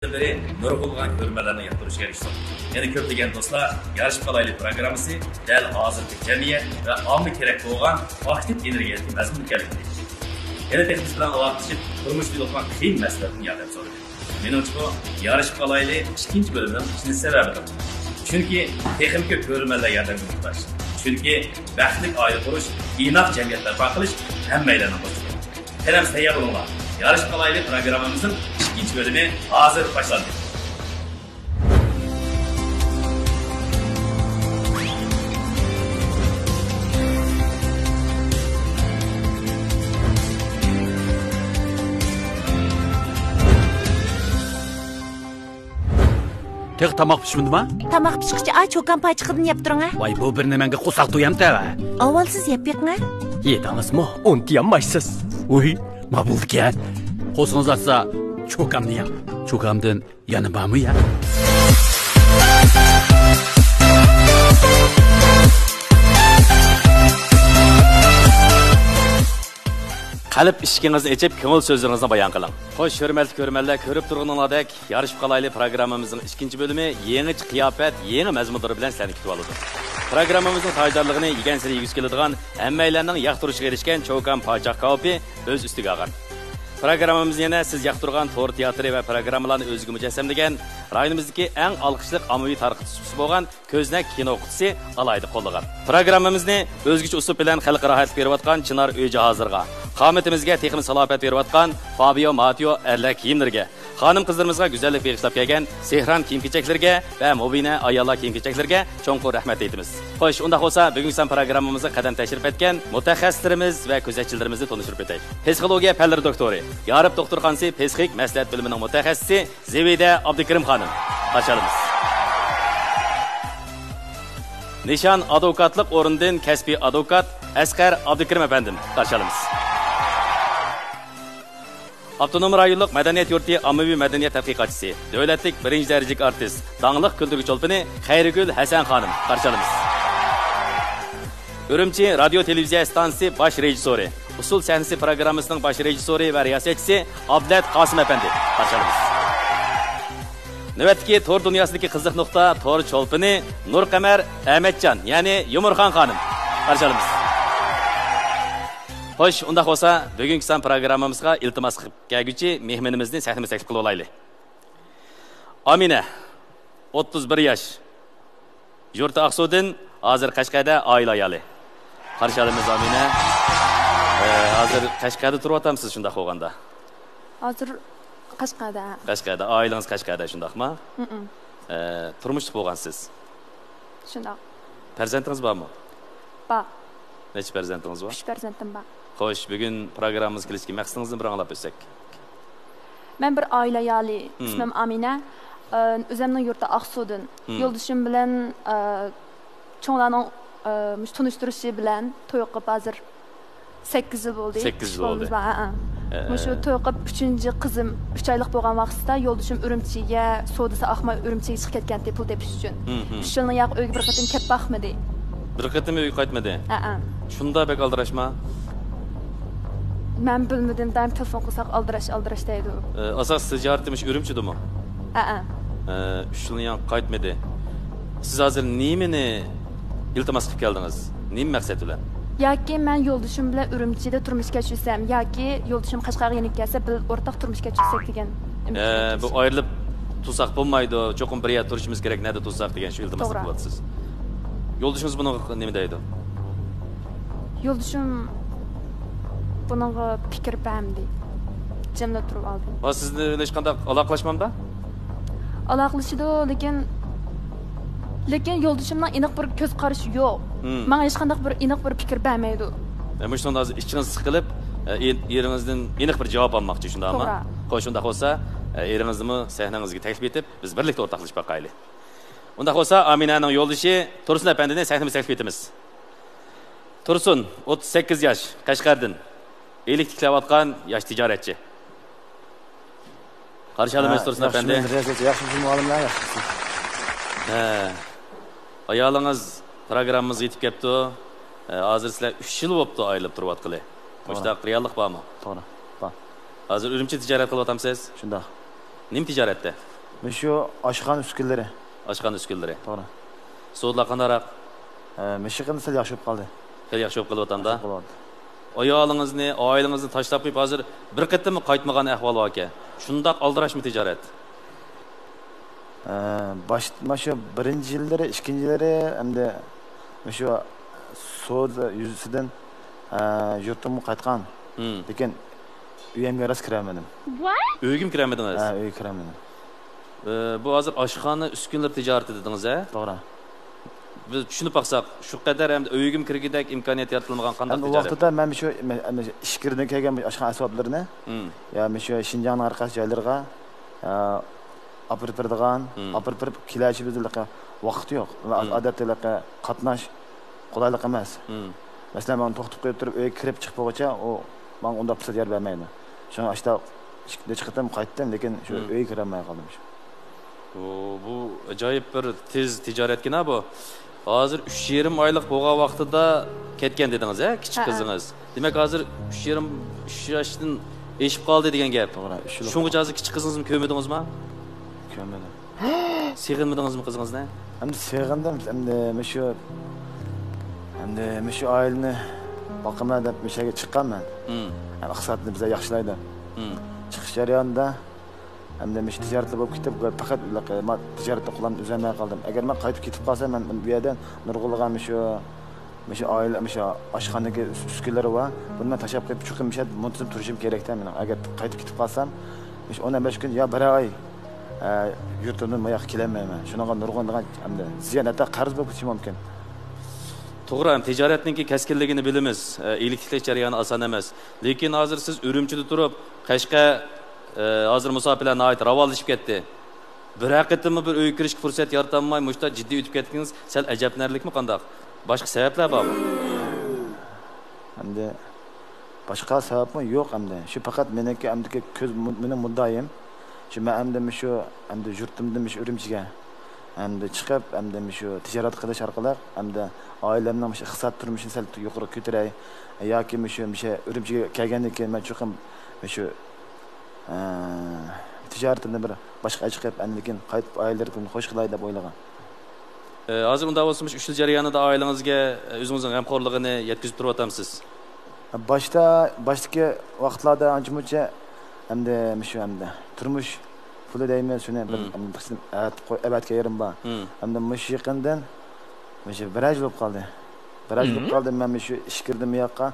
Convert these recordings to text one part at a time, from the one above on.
efirleri nurgulgan görmelerine yaptırışa erişsin. Yani köpleyen dostlar, yarışıp kalaylı programısı del hazırlık cemiyet ve amlı gerek olan aktif enerjiyetin mezunu geldi. Yani teknik bilen alaklaşıp kurmuş bir lokman kıyım meselelerini yardım soruyor. Benim için bu yarışıp kalaylı ikinci bölümünün içini sebebidir. Çünkü teknik görmelerle yardım muhtaç. Çünkü bəxtlik ayrı kuruş, inak cemiyetler bakılış hem meydanı koşuyor. Hemen seyyar olunlar. Yarışıp kalaylı programımızın ikinci bölümü hazır başlandı. Tek tamak pişmedi mi? Tamak pişkiçi ay çokan payçıqıdın yap durun ha. Vay bu bir nemenge kusak duyam tava. Avalsız yap yapın ha. Yediniz mi? Unutamaysız. Uy, ma buldu ki. Qo'shingiz atsa cho'kamni yam. Cho'kamdan yana bormi ya? Qalb ishkingizni ichib, ko'ngil so'zlaringizni bayon qiling. Xo'sh, hurmatli ko'rmanlar, ko'rib turganinglardek, yarışib qalayli programmamizning 2-bölümü yangi qiyofat, yangi mazmunlar bilan sizlarni kutib oladi. Programmamizning tajdorligini yegan sari yuz keladigan, hammalarning yoqtirishiga erishgan cho'kan pochoq kaopi o'z ustiga olgan. Programmamiz yana siz yoqtirgan to'r teatri va programmalarni o'ziga mujassamlagan, rayonimizdagi eng olqishli ommaviy tarqatuvchisi bo'lgan Ko'znak kino o'qituvchisi alayda qo'llagan. Programmamizni o'zgacha usul bilan xalqqa rohat berayotgan Chinar uy jihozlariga, qomatimizga texnik salohiyat berayotgan Fabio Matio erlar kiyimlariga, xonim qizlarimizga go'zallik bag'ishlab kelgan Sehran kiyim-kechaklarga va Mubina ayollar kiyim-kechaklarga cho'nqur rahmat aytamiz. Xo'sh, unda bo'lsa, bugungi programmamizga qadam tashrif etgan mutaxassislarimiz va ko'zatchilarimizni tanishtirib o'taylik. Psixologiya fanlari doktori, Yarib doktorxonasi psixik maslahat bo'limining mutaxassisi Zevida Abdukarim xonim. Qarshilamiz. Nishon advokatlik o'rnidan kasbiy advokat Asqar Abdukarim afandim. Qarshilamiz. Avtonom rayonluq madaniyat yurti ommaviy madaniyat tadqiqotchisi, davlatlik birinchi darajalik artist, dangliq kuldirgi cho'lpini Xayrigul Hasan xonim. Qarshilamiz. Urumchi radio televiziya stansiyasi bosh rejissyori, usul sahnasi programmasining bosh rejissyori va riyosatchisi Abdulat Qosim afandi. Qarshilamiz. Navbatdagi to'r dunyosidagi qiziq nuqta to'r cho'lpini Nurqamar Ahmadjon, ya'ni Yumurxon xonim. Qarshilamiz. Xo'sh, unda bo'lsa, bugungi programmamizga iltimos qilib kelguchi mehmonimizni sahnamizga taklif qilib olaylik. Amina, 31 yosh. Yurti Aqsudan, hozir Qashqarda oila ayoli. Qarshilamiz Amina. Hozir Qashqarda turyapsiz shunda qo'yganda. Hozir Qashqarda. Qashqarda, oilangiz Qashqarda shundaqmi? Turmushda bo'lgansiz. Shundoq. Farzandingiz bormi? Bor. Necha farzandingiz bor? 3 farzandim bor. Xo'sh, bugun programmamiz kelishga maqsadingizni bir anglab o'tsak. Men bir oila ayoli, ismim Amina. O'zimning yurti Aqsudan. Yo'ldishim bilan cho'nglarning tunishtirishi bilan to'y qilib hozir 8 yil bo'ldi. 8 yil bo'ldi. Shu to'y qilib 3-qizim 3 oylik bo'lgan vaqtda yo'ldishim Urumchiga, sodasi Ahmay Urumchiga chiqib ketgan pul tepish uchun. 3 yilning yoq uyga bir qatim kelib baxmadi. Bir qatim uyga qaytmadi. Shunda bek aldirashma. Men bilmadim, daim telefon qilsak aldirash deydi. Asos tijoratimiz Urumchidimi? 3 yilning yoq qaytmadi. Siz hozir nimani iltimos qilib keldingiz? Nima maqsad bilan? Yoki men yo'ldishim bilan Urumchida turmush kechirsam, yoki yo'ldishim Qashqarga yenib kelsa, biz o'rtaq turmush kechirsak degan. Bu ayrilib tursak bo'lmaydi, cho'qim bir yerda turishimiz kerak, nada tursak degan shu iltimos qilyapsiz. Yo'ldishingiz buni nima deydi? Yo'ldishim bunga fikr bermadi. Jimda turib oldim. Va sizni hech qanday aloqalashmamda? Aloqalashdi, lekin yo'ldishimning aniq bir ko'z qarashi yo'q. Menga hech qanday bir aniq bir fikr bermaydi. Shunda hozir ichingiz siqilib, eringizdan aniq bir javob olmoqchi shundami? Xo'sh, unda bo'lsa, eringizni sahnangizga taklif etib, biz birlikda o'rtoqlashib boqaylik. Unda bo'lsa, Aminaning yo'ldishi Tursun apandini sahnamizga taklif etamiz. Tursun, 38 yosh, Qashqardan. Eylik tiklayotgan yosh tijoratchi. Qarshilamiz Tursun apandi. Yaxshi muallimlar, yaxshi. Ayolingiz programmamizga yetib kelibdi. Hozir sizlar 3 yil bo'libdi oylab turayotgani. Shunda reallik bormi? To'g'ri. Bor. Hozir Urumchi tijorat qilyapsiz? Shundoq. Nima tijoratda? Şu aşkan üskülleri. Ашқан үскілдері. Doğru. Соғдылар қандарақ, Mişiqin sel yaşayıp kaldı. кел яқшы болып қалып отанда. Болады. Ayağınızını, ailenizni tashlab qo'yib hozir bir qatimi qaytmagan ahvol bor ekan. Shundoq aldirashmi tijorat? Şu birinci yılları, ikinci yılları hem de şu soğud yüzüsüden yurtumu qaytkan. Lekin uyemge rast kiremedim. Uygim kiremediniz. Uy kiremedim. Bu hozir oshxona uskunlar tijorati dedingiz, a? Doğru. Biz tushunib baqsaq, shu qadar ham uygim kirgidek imkoniyat yaratilmagan qanday O tijorat? vaqtda men şu işkirden kelgen aşkan asbablarını ya şu Şinjan'ın arkası yerlerine apırıp verdiğin, apırıp kilaçı bizde vakti yok. Adetlerle katnaş kolaylık emez. Mesela ben toxtup koyup durup öyle kirip çıkıp boğaça o ben onda pısat yer vermeydi. Şu an işte çıktım kayıttım lekin şu öyle kiremeye kaldım. Bu ajoyib bir tez tijoratgina bu. Hozir 3,5 oylik bo'lgan vaqtida ketgan dedingiz, a? Kichik qizingiz. Demak, hozir 3 yoshdan eshib qoldi degan gap. To'g'ri. Shungacha hozir kichik qizingizni ko'mdingizmi? Ko'rmedim. Sig'inmadingizmi qizingizni? Hem de sevgindim, hem de şu aileni bakıma da bir şeye çıkan ben. Yani kısatını bize yaxşılaydı. Çıkış jarayonida hem de ticaretle bulup gitip fakat ticarette kullanıp üzerine kaldım. Eğer ben kayıp gidip kalsam ben bir yerden nurgulluğum şu aile şu aşkandaki üskülleri var. Bunu ben taşıp koyup çıkıp bir şey muntazam turuşum gerekten benim. Eğer kayıp gidip kalsam 15 gün ya bir ay yurtumdan mayak kilemeyim. Şuna nurgulluğum hem de ziyanete qarz bulup gitmem mümkün. To'g'ri, ham tijoratningki kaskinligini bilamiz. Iyilik tiklash jarayoni oson emas. Lekin hozir siz Urumchida turib, Qashqa hozir musofirlarni ayt ravolishib ketdi. Bir haqiqatmi bir uy kirishga fursat yaratolmay, mushta jiddiy o'tib ketdingiz. Sal ajablanarlikmi qandaq? Boshqa sabablar bormi? Hem de başka sebep mi? Yok hem de. Şu fakat meneki hem de köz benim muddayım. Şu ben hem de yurtumdan şu Urumchiga hem de çıkıp hem de şu ticaret qilish orqali hem de ailemning şu iqtisod turmushini sal yuqori ko'taray yoki şu Urumchiga kelgandan keyin men chiqim şu tijoratimni bir boshqa chiqib lekin qaytib oilalarga xo'sh qilay deb o'ylagan. Hozir unda bo'lsa 3 yil jarayonida oilangizga o'zingizning g'amxo'rligini yetkazib turyapsiz. Baştaki vaqtlarda ancha-muncha hem de turmush puli deyman shuni bir ebatga yerim bor. Hem de mush yaqindan bir aj bo'lib qoldi. Bir aj bo'lib qoldi. Men shu ish kirdim bu yoqqa.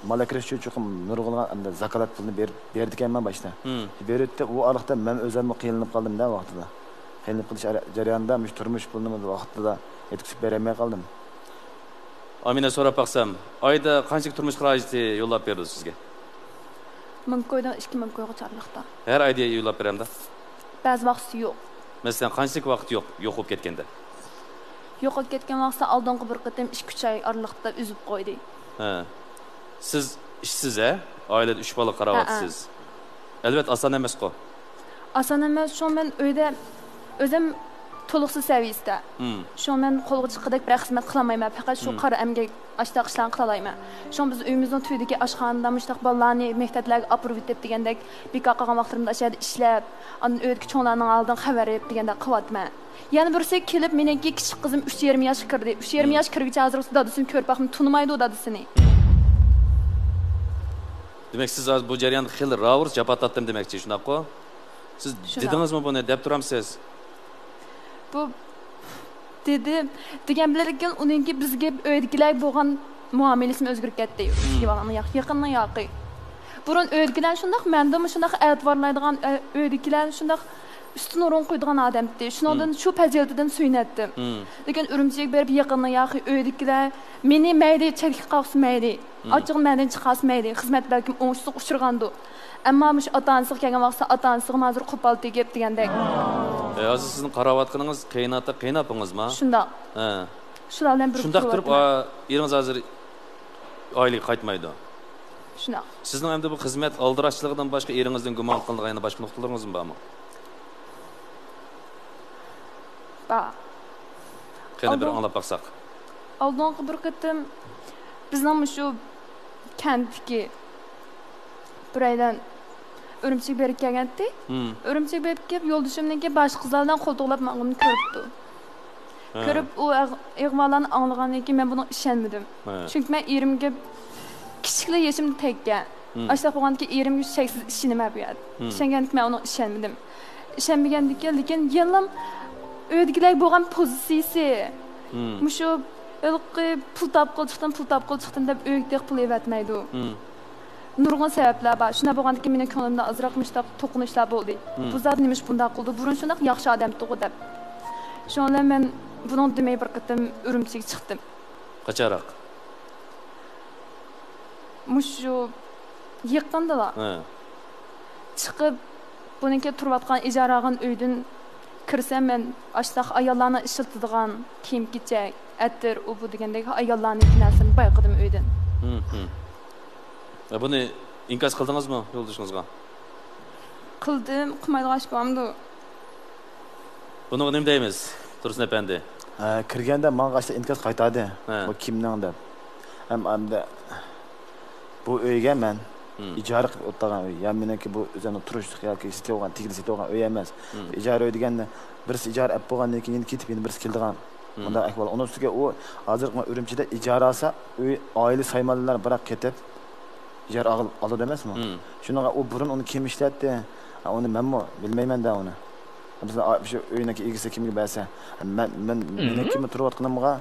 Mala kirish uchun nurg'ulga endi zakolat pulini berdi ekanman boshda. Berdi u oraliqda men o'zim qiynalib qoldim-da vaqtida. Qiynalib qilish jarayonida turmush pulini vaqtida yetkazib bermay qoldim. Amina so'rab baqsam, oyda qancha turmush xarajati yo'llab berdi sizga? 1000 koydan 2000 koyga charliqda. Her ayda yo'llab beramda? Ba'zi vaqti yo'q. Masalan, qanchalik vaqt yo'q bo'lib ketganda? Yo'q bo'lib ketgan vaqtda oldingi bir qatam 2-3 oy oraliqda uzib qo'ydi. Ha. Siz ishsiz, a? Oilada 3 bola qarovatsiz. Albatta oson emas-ku. Oson emas, shu men uyda o'zim to'liqsiz saviyasida. Shu men qo'lga chiqidek bir xizmat qila olmayman, faqat shu qora emgak ashta qishlarni qila olmayman. Shu biz uyimizning to'yidagi oshxonada mushtaq bolalarni maktablarga olib bitib degandek bekor qolgan vaqtimda ashada ishlab, undan o'ydagi cho'nglarning oldidan xabar berib degandek qilyapman. Yana birisi kelib meniki kichik qizim 3,5 yosh kirdi. 3,5 yosh kirguncha hozir dadasini ko'rib baxtni tunimaydi u dadasini. Demek siz bu jarayonda xil ravurs japatatdim demakchi, shunaqmi? Siz dedingizmi buni deb turamsiz? Bu dedi degan bilarkan uningki bizga o'ydigilar bo'lgan muomalasini o'zgarib ketdi. Yaqinni yaqinni yoqi. Burun o'ydigilar shundaq, menda shundaq e'tiborlaydigan o'ydigilar shundaq üstün o'rin qo'ydigan odamdi. Shundan shu fazilatidan suyunatdim. Lekin Urumchiga berib yaqinni yoqi o'ydigilar meni mayda chekib qolsmaydi. Ochiq mendan chiqasmaydi. Xizmat balkim o'ngsiz uchirgandi. Ammo mush ota-onasi kelgan vaqtda ota-onasi hozir qo'pol tegib degandek. Hozir sizning qarovatqiningiz qiynapingizmi? Shundoq. Ha. Shular bilan bir shundoq turib, eringiz hozir oilaga qaytmaydi. Shundoq. Sizning hamda bu xizmat aldirashligidan boshqa eringizdan gumon qilingan boshqa nuqtalaringiz bormi? Ba. Qani bir anglab baqsaq. Oldingi bir qatim bizning shu kandiki bir aydan Örümçek berib kelgandi. Örümçek berib kelib yo'ldashimniki boshqa qizlardan qo'ltoqlab maqimni ko'ribdi. Ko'rib u ig'volarni anglagandan keyin men buni ishonmadim. Chunki men erimga kichiklik yashimda tekkan. Ashta bo'lganki erimga cheksiz ishonma bu yerda. Ishongandik men uni ishonmadim. Ishonmagandik lekin yillam uydagilar bo'lgan pozitsiyasi. Mushu ilqi pul topib chiqdim deb uyda pul evatmaydi. Nurg'un sabablar bor. Shuna bo'lgandan keyin mening ko'nglimda azroq mushtaq to'qinishlar bo'ldi. Bu zot nima bunday qildi? Burun shunaq yaxshi odam to'g'ri deb. Shundan men bunun demay bir qatam Urumchiga chiqdim. Qachonroq? Mushu yaqindalar. Chiqib buningga turayotgan ijaragan uydan kirsam men ashtaq ayollarni ishlatadigan kiyim-kechak, atir, u bu degandek ayollarning narsini bayqadim uydan. Buni inkos qildingizmi yo'ldashingizga? Qildim, qilmaydigan ish bormi? Buni nima deymiz? Tursun efendi. Kirganda menga ashta inkos qaytadi. Bu kimning deb. Hamda bu uyga men ijara qilib o'tgan uy. Ya'ni meniki bu o'zini turishlik yoki isitgan, tigilib o'tgan uy emas. Ijara uy deganda birisi ijara olib bo'lgandan keyin ketib endi birisi keldigan. Bunda ahvol. Onun ustiga u hozir Urumchida ijara olsa, uy oila saymanlar biroq ketib ijara oladi emasmi? Shunaqa u burun uni kim ishlatdi? Uni menmi bilmayman-da uni. Bizning shu uyning egisi kimga bersa, meniki turayotganimga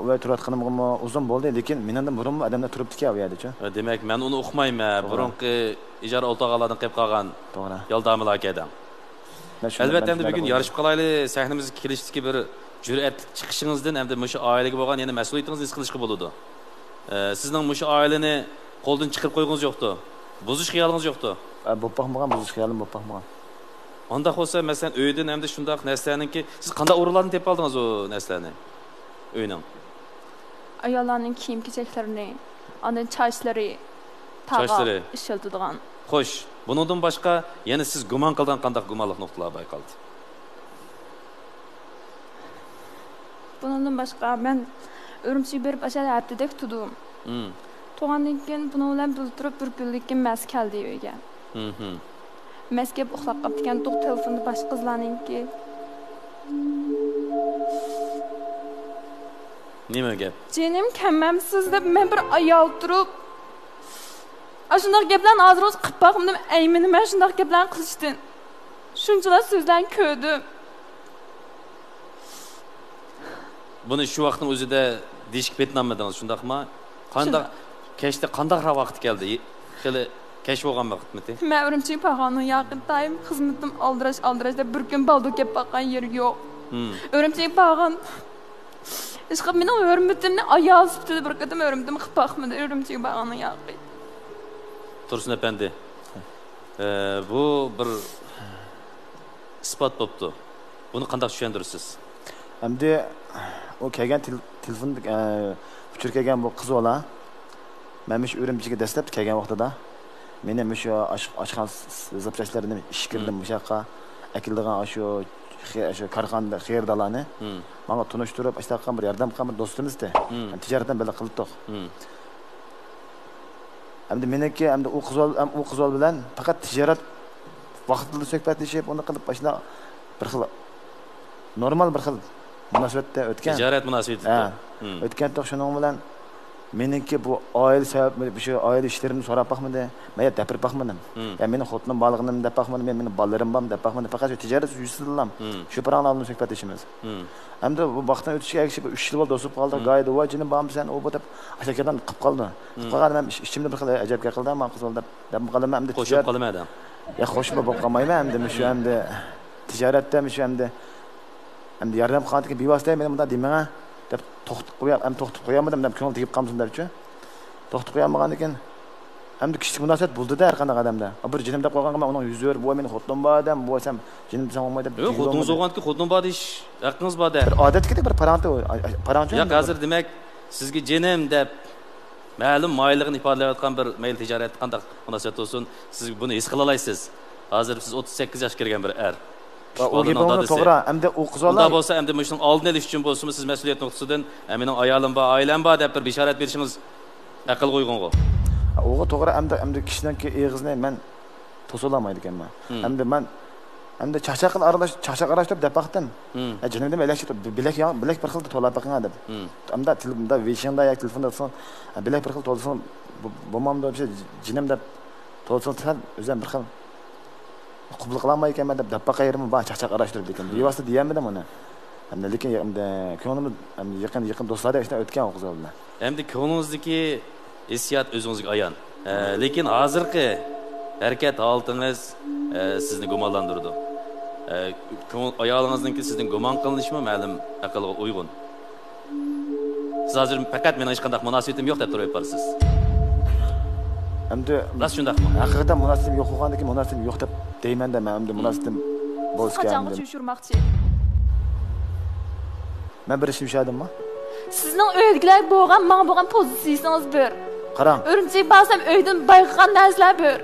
u turayotganimga uzun bo'ldi, lekin mendan burunmi odamlar turibdi-ku u yerda-chi. Demak, men uni o'qimayman. Burunqi ijara o'rtoqlardan qilib qolgan. To'g'ri. Yaldamlar akadan. Albatta endi bugun yarışib qolaylik, sahnamizga kelishdiki bir jur'atli chiqishingizdan hamda mushu oilaga bo'lgan yana mas'uliyatingizni his qilishga bo'ladi. Sizning mushu oilani qo'ldan chiqarib qo'ygingiz yo'qdi. Buzish xiyolingiz yo'qdi. Bo'paqmagan, buzish xiyolim bo'paqmagan. Onda bo'lsa, masalan, uydan hamda shunday narsalarniki siz qanday o'rinlarni tepib oldingiz o narsalarni? Uyning. Ayollarning kiyim-kechaklarini, ondan chochlari, tag'o ishlatadigan. Xo'sh, bundan boshqa yana siz gumon qilgan qanday gumonlik nuqtalar bayqaldi? Bundan boshqa men Urumchiga berib ashada haftadak tudim. To'g'andan keyin buni bilan bildirib bir kunlikka mas keldi uyga. Masga uxlab qolgan to'q telefonni boshqa qizlarninki. Nima gap? Jenim kammamsiz deb men bir ayol turib ashunday gaplarni hozir qilib boqdim, ayminim men shunday gaplarni qilishdim. Shunchalar so'zlarni ko'rdim. Buni shu vaqtning o'zida deshik betnammadingiz, shundaqmi? Qanday kechda qanday vaqt keldi? Xili kech bo'lgan vaqtmi? Men Urumchiga pag'onni yaqindayim, xizmatim aldirash deb bir kun baldo kelib boqqan yer yo'q. Urumchiga pag'on ishqib mening hurmatimni ayol sifatida bir qatam hurmatim qilib boqmadi. Urumchiga pag'onni yaqi. Tursun efendi. Bu bir isbot bo'pti. Buni qanday tushuntirasiz? Endi o kelgan telefon uçur kelgan bu qiz ola. Men shu Urumchiga dastlab kelgan vaqtida meni shu oshxon zapchastlarini ishkirdim bu yoqqa akildigan shu karxonada xeyrdalarni menga tunishtirib ashtaqqan bir yordam qilgan bir do'stimizda tijoratdan bela qildik. Endi meniki endi u qiz bilan faqat tijorat vaqtida suhbatlashib, uni qilib boshla bir xil normal bir xil munosabatda o'tgan. Tijorat munosabatida. O'tgan to'q shuning bilan meniki bu oila sabab shu oila ishlarimni so'rab baqmadi. Men dapirib baqmadim. Ya'ni meni xotinim borlig'ini deb baqmadim, meni bolalarim bor deb baqmadim. Faqat shu tijorat yuzilam. Shu bilan suhbatlashimiz. Endi bu vaqtdan o'tishga ergishib 3 yil bo'ldi o'sib qoldi. G'ayda vojini bormisan, u bu deb ashakadan qilib qoldi. Qolgan men ishimni bir xil ajabga qildim, men qizim deb qolaman endi qo'shib qolmadim. Ya qo'shib bo'lib qolmayman endi shu endi tijoratda shu endi yordam qilganki bevosita men bunday deymanga deb to'xtatib qo'yamadim deb ko'ngil tegib qolmasin debchi. To'xtatib qo'yamagan ekan. Endi kichik munosabat bo'ldi-da har qanday odamda. Bir jinim deb qo'yganga men uning yuzi o'rib, "Voy meni xotinim bor odam, bo'lsam jinim desam olmaydi" deb. Yo'q, xotiningiz o'g'anki xotinim bor deyish haqqingiz bor-da. Bir odatga bir paranti. Yo'q, hozir demak sizga jinim deb ma'lum moyilligini ifodalayotgan bir mayl tijorat qanday munosabat bo'lsin, siz buni his qila olasiz. Hozir siz 38 yoshga kirgan bir er. O gapimni to'g'ri. Endi u qizlar unda bo'lsa, endi shuning oldini olish uchun bo'lsa, siz mas'uliyat nuqtasidan mening ayolim bor, oilam bor deb bir bishorat berishingiz aql qo'ygan-ku. O'g'i to'g'ri, endi kishininki eg'izni men to'solamaydi ekanman. Hamda chaqchaqil aralashtirib deb baqdim. Jinimda bilak bir xil to'lab baqinga deb. Hamda tilda vishingda yak telefonda son bilak bir xil to'lsin bo'lmamda bir jinim deb to'lsin o'zim bir xil qabul qilolmay ekanman deb baqayirmi ba chaqchaq aralashtirib ekan. Bevosita deyamdim uni. Hamda lekin ko'nglim yaqin do'stlarga ishdan o'tgan o'qizlar bilan. Hamda ko'nglingizdagi hissiyot o'zingizga ayon. Lekin hozirgi harakat holatingiz sizni gumonlantirdi. Ayolingizninki sizning gumon qilinishmi ma'lum aqlga uyg'un. Siz hozir faqat meni hech qanday munosabatim yo'q deb turib borsiz. Hamda Ras shundaqmi? Haqiqatan munosabatim yo'q bo'lgandan keyin munosabatim yo'q deb deyman-da, men hamda munosabatim bo'lsa Qachonga tushurmoqchi? Men bir ish yushadim-mi? Sizning uydagilar bo'lgan pozitsiyangiz bir. Qarang. O'rinchi basam uydan bayqagan narsalar bir.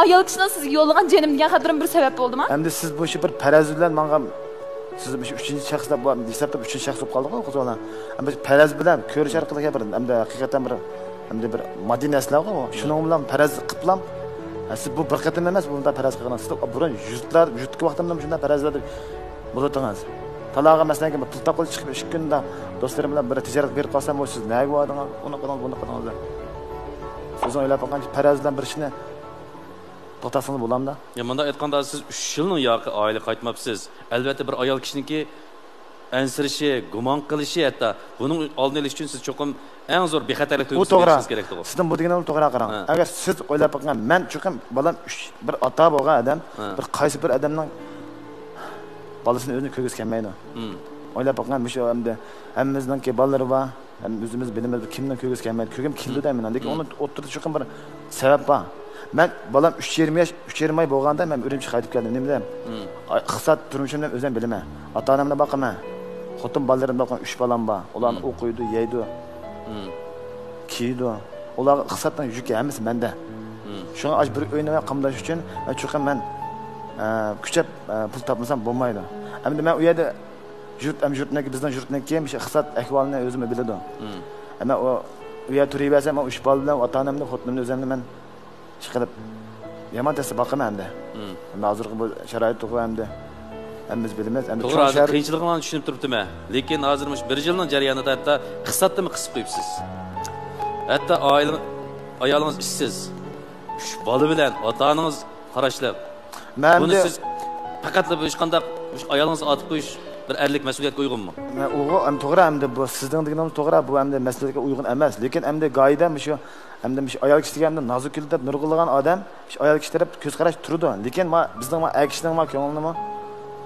Ayol kishining sizga yo'llagan jenim degan xatirim bir sabab bo'ldimi? Hamda siz bu ishi bir paraz bilan menga siz 3-shaxsda bu hisobda 3-shaxs bo'lib qoldi-ku qizlar. Hamda paraz bilan ko'rish orqali gapirdim. Hamda haqiqatan bir moddiy narsalar bu. Shuning bilan paraz qiliblam. Siz bu bir qatim emas, bunda paraz qilgan. Siz burun yutki vaqtimda shunda parazlar bo'latingiz. Talaga masalan pul topib chiqib 2 kunda do'stlarim bilan bir tijorat berib qolsam, siz nega bo'ldingiz? Uni qilamiz. Siz o'ylab qo'ygan parazdan bir ishni to'xtasini bo'lamda. Bunda aytganda siz 3 yilning yoqi oila qaytmabsiz. Albatta bir ayol kishiniki ansirishi, gumon qilishi, hatto buning oldini olish uchun siz cho'qim eng zo'r bexatarlik to'g'risini kerak to'g'ri. Sizdan bu deganim to'g'ri qarang. Agar siz o'ylab qo'ygan men cho'qim bolam bir ota bo'lgan odam, bir qaysi bir odamning bolasini o'zini ko'rgisi kelmaydi. O'ylab qo'ygan shu hamda hammamizning bolalari bor. Hem o'zimiz bilamiz kimdan ko'rgisi kelmaydi. Ko'rgim keldi deyman. Lekin uni o'ttirib cho'qim bir sabab bor. Men bolam 3-20 yosh, 3-20 oy bo'lganda men Urumchiga qaytib keldim. Nima deyman? Iqtisod turmushimni o'zim bilaman. Ota-onamni boqaman. Xotin bolalarimni boqaman, 3 bolam bor. Ularni o'qiydi, yeydi. Kiydi. Ular iqtisoddan yuki hammasi menda. Shunga aj bir o'ynamay qamdash uchun men cho'qim men kuchab pul topmasam bo'lmaydi. Endi men u yerda yurtniki bizdan yurtniki ham iqtisod ahvolini o'zim biladim. Ama o yerda turaversam, men 3 bola bilan ota-onamni, xotinimni o'zimni men chiqib yomon desa boqaman-da. Hozirgi bu sharoit to'g'ri hammamiz bilamiz. To'g'ri, qiyinchiligini tushunib turibdim-a. Lekin hozir 1 yilning jarayonida hatto iqtisodni qisib qo'yibsiz. Hatto ayolingiz ishsiz. 3 bola bilan ota-onangiz qarashlab. Buni siz faqat hech qanday ayolingizni otib qo'yish bir erlik mas'uliyatga uyg'unmi? Men o'g'il to'g'ri hamda bu sizning deganingiz to'g'ri, bu hamda mas'uliyatga uyg'un emas. Lekin hamda qoida shu hamda ayol kishiga hamda noziklik deb nurg'ulagan odam ayol kishi taraf ko'z qarash turdi. Lekin bizning akishning ko'nglini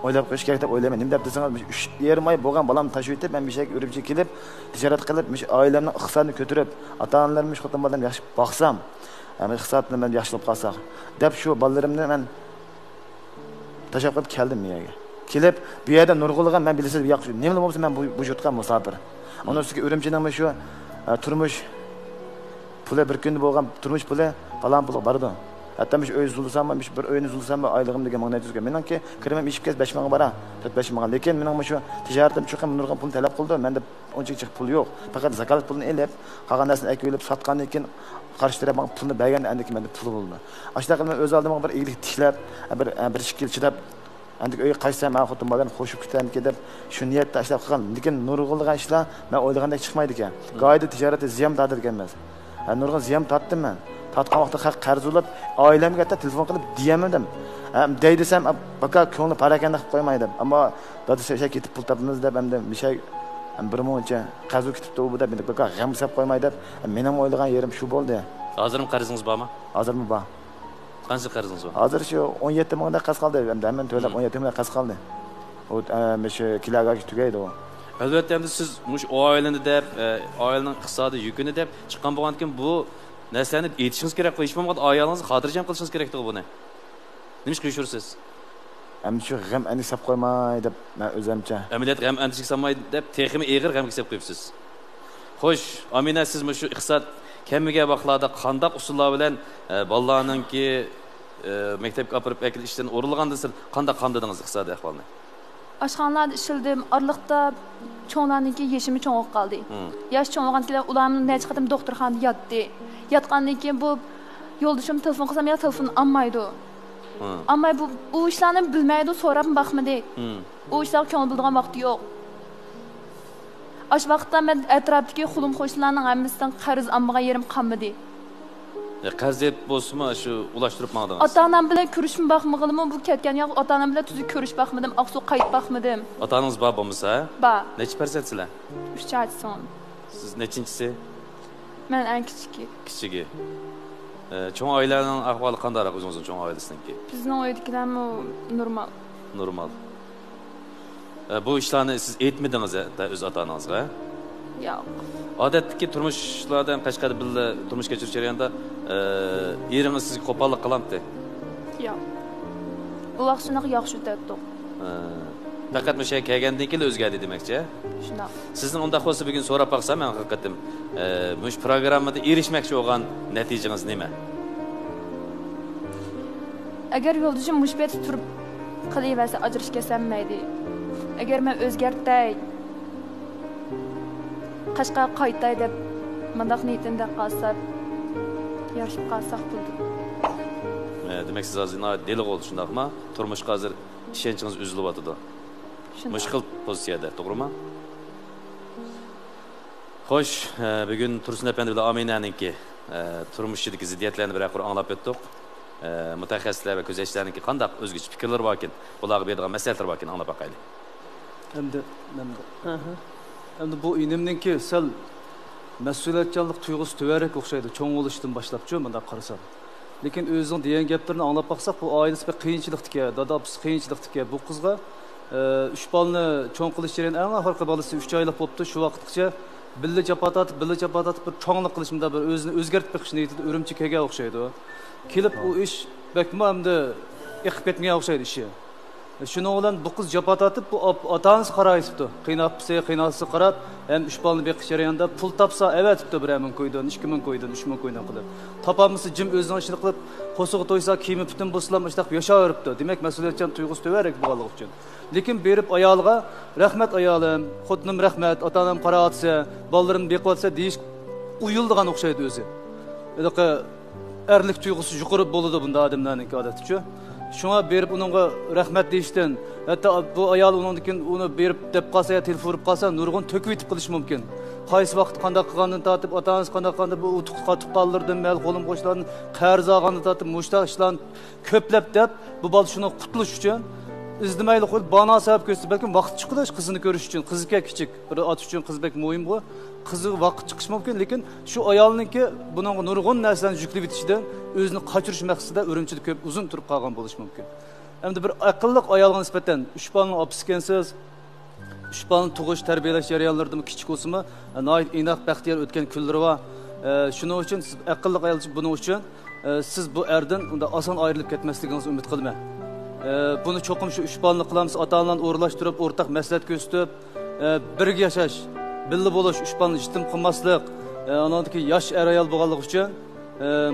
o'ylab qo'yish kerak deb o'ylayman. Nima deb desangiz 3 oy bo'lgan bolam tashib o'tib, men beshak Urumchiga kelib, tijorat qilib, oilamning iqtisodini ko'tarib, ota-onalarimni xotin bolalarni yaxshi boqsam, iqtisodni men yaxshilab qolsaq, deb shu bolalarimni men tashab qilib keldim menga. Kelib, bu yerda nurg'ulagan men bilasiz, nima bo'lsa men bu yurtga musofir. Onun üstüne Urumchining şu turmush puli bir kunda bo'lgan turmush puli falan puli bardi. Hatta şu öy zulsam, bir oyni zulsam oyligim degan ma'noda yozgan. Meningki kirimim ishib kes 5 mingga bora, 4-5 mingga. Lekin mening şu tijaratim chiqib nurg'un pul talab qildi. Menda uncha chiq pul yo'q. Faqat zakat pulini elib, qolgan narsani akilib sotgandan keyin qarshi taraf pulni bergan endiki menda pul bo'ldi. Ashta qilib o'z oldimga bir iyilik tiklab, bir shikil chidab Andik öyle kaçsam ben xotin bolalarni qo'shib kutam deb shu niyatda ishlab qilgan. Lekin nurg'ulg'an ishlar men o'ylagandek chiqmaydi ekan. Qoida tijoratda ziyon tortirgan emas. Nurg'un ziyon tortdim men. Tortgan vaqtda qarz olib, oilamga telefon qilib diyamadim. Dey desam, baka ko'ngli parakanda qilib qo'ymaydi. Ammo dadi o'sha ketib pul topamiz deb hamda bir shay bir muncha qarz ketibdi u deb baka g'am sab qo'ymaydi deb mening o'ylagan yerim shu bo'ldi. Hozirmi qarzingiz bormi? Hozirmi bor. Qancha qarzingiz bor? Hozir shu 17 mingdan qaz qoldi. Hamda to'lab 17 mingdan qaz qoldi. O shu kiloga tugaydi o. Albatta endi siz mush oilani deb, oilaning iqtisodiy yukini deb chiqqan bo'lgandan bu narsani aytishingiz kerak, hech bo'lmaganda oilangizni xotirjam qilishingiz kerak buni. Nima ish qilishsiz? Endi shu g'am anisab qo'ymay deb men o'zimcha. Amaliyot g'am anisab qo'ymay deb texmi eg'ir g'am qilib qo'yibsiz. Xo'sh, Amina siz shu iqtisod kamiga vaqtlarda qandaq usullar bilan bolalarningki maktabga olib akil ishdan o'rilgandan so'ng qandaq qandadingiz iqtisodiy ahvolni? Oshxonalarda ishildim, orliqda cho'nglarniki yeshimi cho'ng'ib qoldi. Yosh cho'ng'olganlar ularning necha qatim doktorxonada yotdi. Yotgandan keyin bu yo'ldashim telefon qilsam, telefon olmaydi. Ama bu işlerini bilmeydi, sonra mı bakmadı. O işler köngül bildiğin vakti yok. Aş vaxtda ben etraftaki xulum xoşlarının hamisinden qarız almağa yerim qalmadı. Qarz bolsunmu shu ulaştırıp mağdınız? Ata-anam bilan ko'rishim baxmag'ilimi bu ketgan yo'q. Ata-anam bilan tuzi ko'rish baxmadim, Aqsu qayt baxmadim. Atanız bor bo'lmasa? Ba. Necha farzand sizlar? 3 aytson. Siz nechinchisi? Men eng kichiki. Kichigi. Cho'ng oilaning ahvoli qandaroq o'zingizning cho'ng oilasiniki? Bizning uydagilarmi normal. Normal. Bu ishlarni siz aytmadingiz o'z ota-onangizga? Yo'q. Odatdagi turmushlardan Qashqarda birga turmush kechirish jarayonida eringiz sizga qo'pollik qilamdi? Yo'q. Bu vaqt shunaqa yaxshi o'tadi. Faqat o'sha kelgandan keyin o'zgardi demakchi. Shunday. Sizning unda bo'lsa bugun so'rab baqsam, men haqiqatan mush programmada erishmoqchi bo'lgan natijangiz nima? Agar yo'ldishim mushbet turib qilaversa ajrashga sanmaydi. Agar men o'zgartay Qashqa qaytay deb mendaq niyatimda qolsa yarashib qolsaq bo'ldi. Demak siz hozir deli bo'ldi shundaqmi? Turmushga hozir ishonchingiz uzilyotdi. Mushkul pozitsiyada, to'g'rimi? Xo'sh, bugun Tursun apandi bilan Aminaninki turmushdagi ziddiyatlarni bir aqr anglab o'tdik. Mutaxassislar va ko'zashlarniki qanday o'zgacha fikrlar bor ekan, bularga beradigan maslahatlar bor ekan anglab boqaylik. Endi bu inimninki sal mas'uliyatchanlik tuyg'usi tuvarak o'xshaydi, cho'ng bo'lishdan boshlabchi menda qarasam. Lekin o'zing degan gaplarni anglab baqsaq, bu oilasiga qiyinchilikdiki, dadasi qiyinchilikdiki, bu qizga 3 balni cho'ng qilish jarayoni eng oxirgi bolasi 3 oylik bo'libdi. Shu vaqtgacha billa chapatatib bir cho'nglik qilishimda bir o'zini o'zgartib beqish niyatida o'rimchi kelgan o'xshaydi. Kelib u ish bakma hamda iqib ketgan o'xshaydi ishi. Şunu olan bu kız japat atıp bu atanız qarayıptı. Qiynalsa qarab, hem 3 balını beqish jarayonida pul tapsa evet dipti bir hemen koydun, 2 ming koydun, 3 ming koydun qilib. Tapamысы jim o'zining ishini qilib, qo'sig'i to'ysa kiyimi butun bo'lsam ishtaq yashaveribdi. Demak, mas'uliyatchan tuyg'usi to'varak bo'lganligi uchun. Lekin berib ayolga rahmat ayolim, xotinim rahmat, ota-onam qarayatsa, bolalarim beqiyatsa deyish uyuldigan o'xshaydi o'zi. Edaqa erlik tuyg'usi yuqori bo'ladi bunda odamlarning odaticha. Şuna berip onunla rahmet deyişten, hatta bu ayal onundakin onu berip dep qalsa ya telefon vurup qalsa nurgun töküp etip qilish mümkün. Qaysi vaqt qanday qilganini tatib, atanız qanday bu utuqqa tuqqanlardan mal qo'lim qo'shlarni qarz olganini tatib, mushta ishlarni ko'plab deb bu bal shuni qutulush uchun izdimayli qo'yib bana sabab ko'rsatib, balkim vaqt chiqdi qizini ko'rish uchun, qizga kichik, bir ot uchun qizbek muhim bu. Qizi vaqt chiqish mumkin, lekin shu ayolningki buning nurg'un narsalarni yuklab etishidan o'zini qochirish maqsadida o'rimchida ko'p uzun turib qolgan bo'lishi mumkin. Endi bir aqlli ayolga nisbatan 3 balning opsikensiz, 3 balni tug'ish, tarbiyalash jarayonlarida kichik bo'lsa-mi, inoq baxtiyor o'tgan kunlari va shuning uchun siz aqlli ayol buning uchun siz bu erdan unda oson ayrilib ketmasligingizni umid qilmang. Buni cho'qim shu 3 balni qilamiz, ota-onalarni o'rlashtirib, o'rtaq maslahat ko'rsatib, birga yashash, birga bo'lish, 3 balni jitim qilmaslik, anadaki yosh er ayol bo'lganligi uchun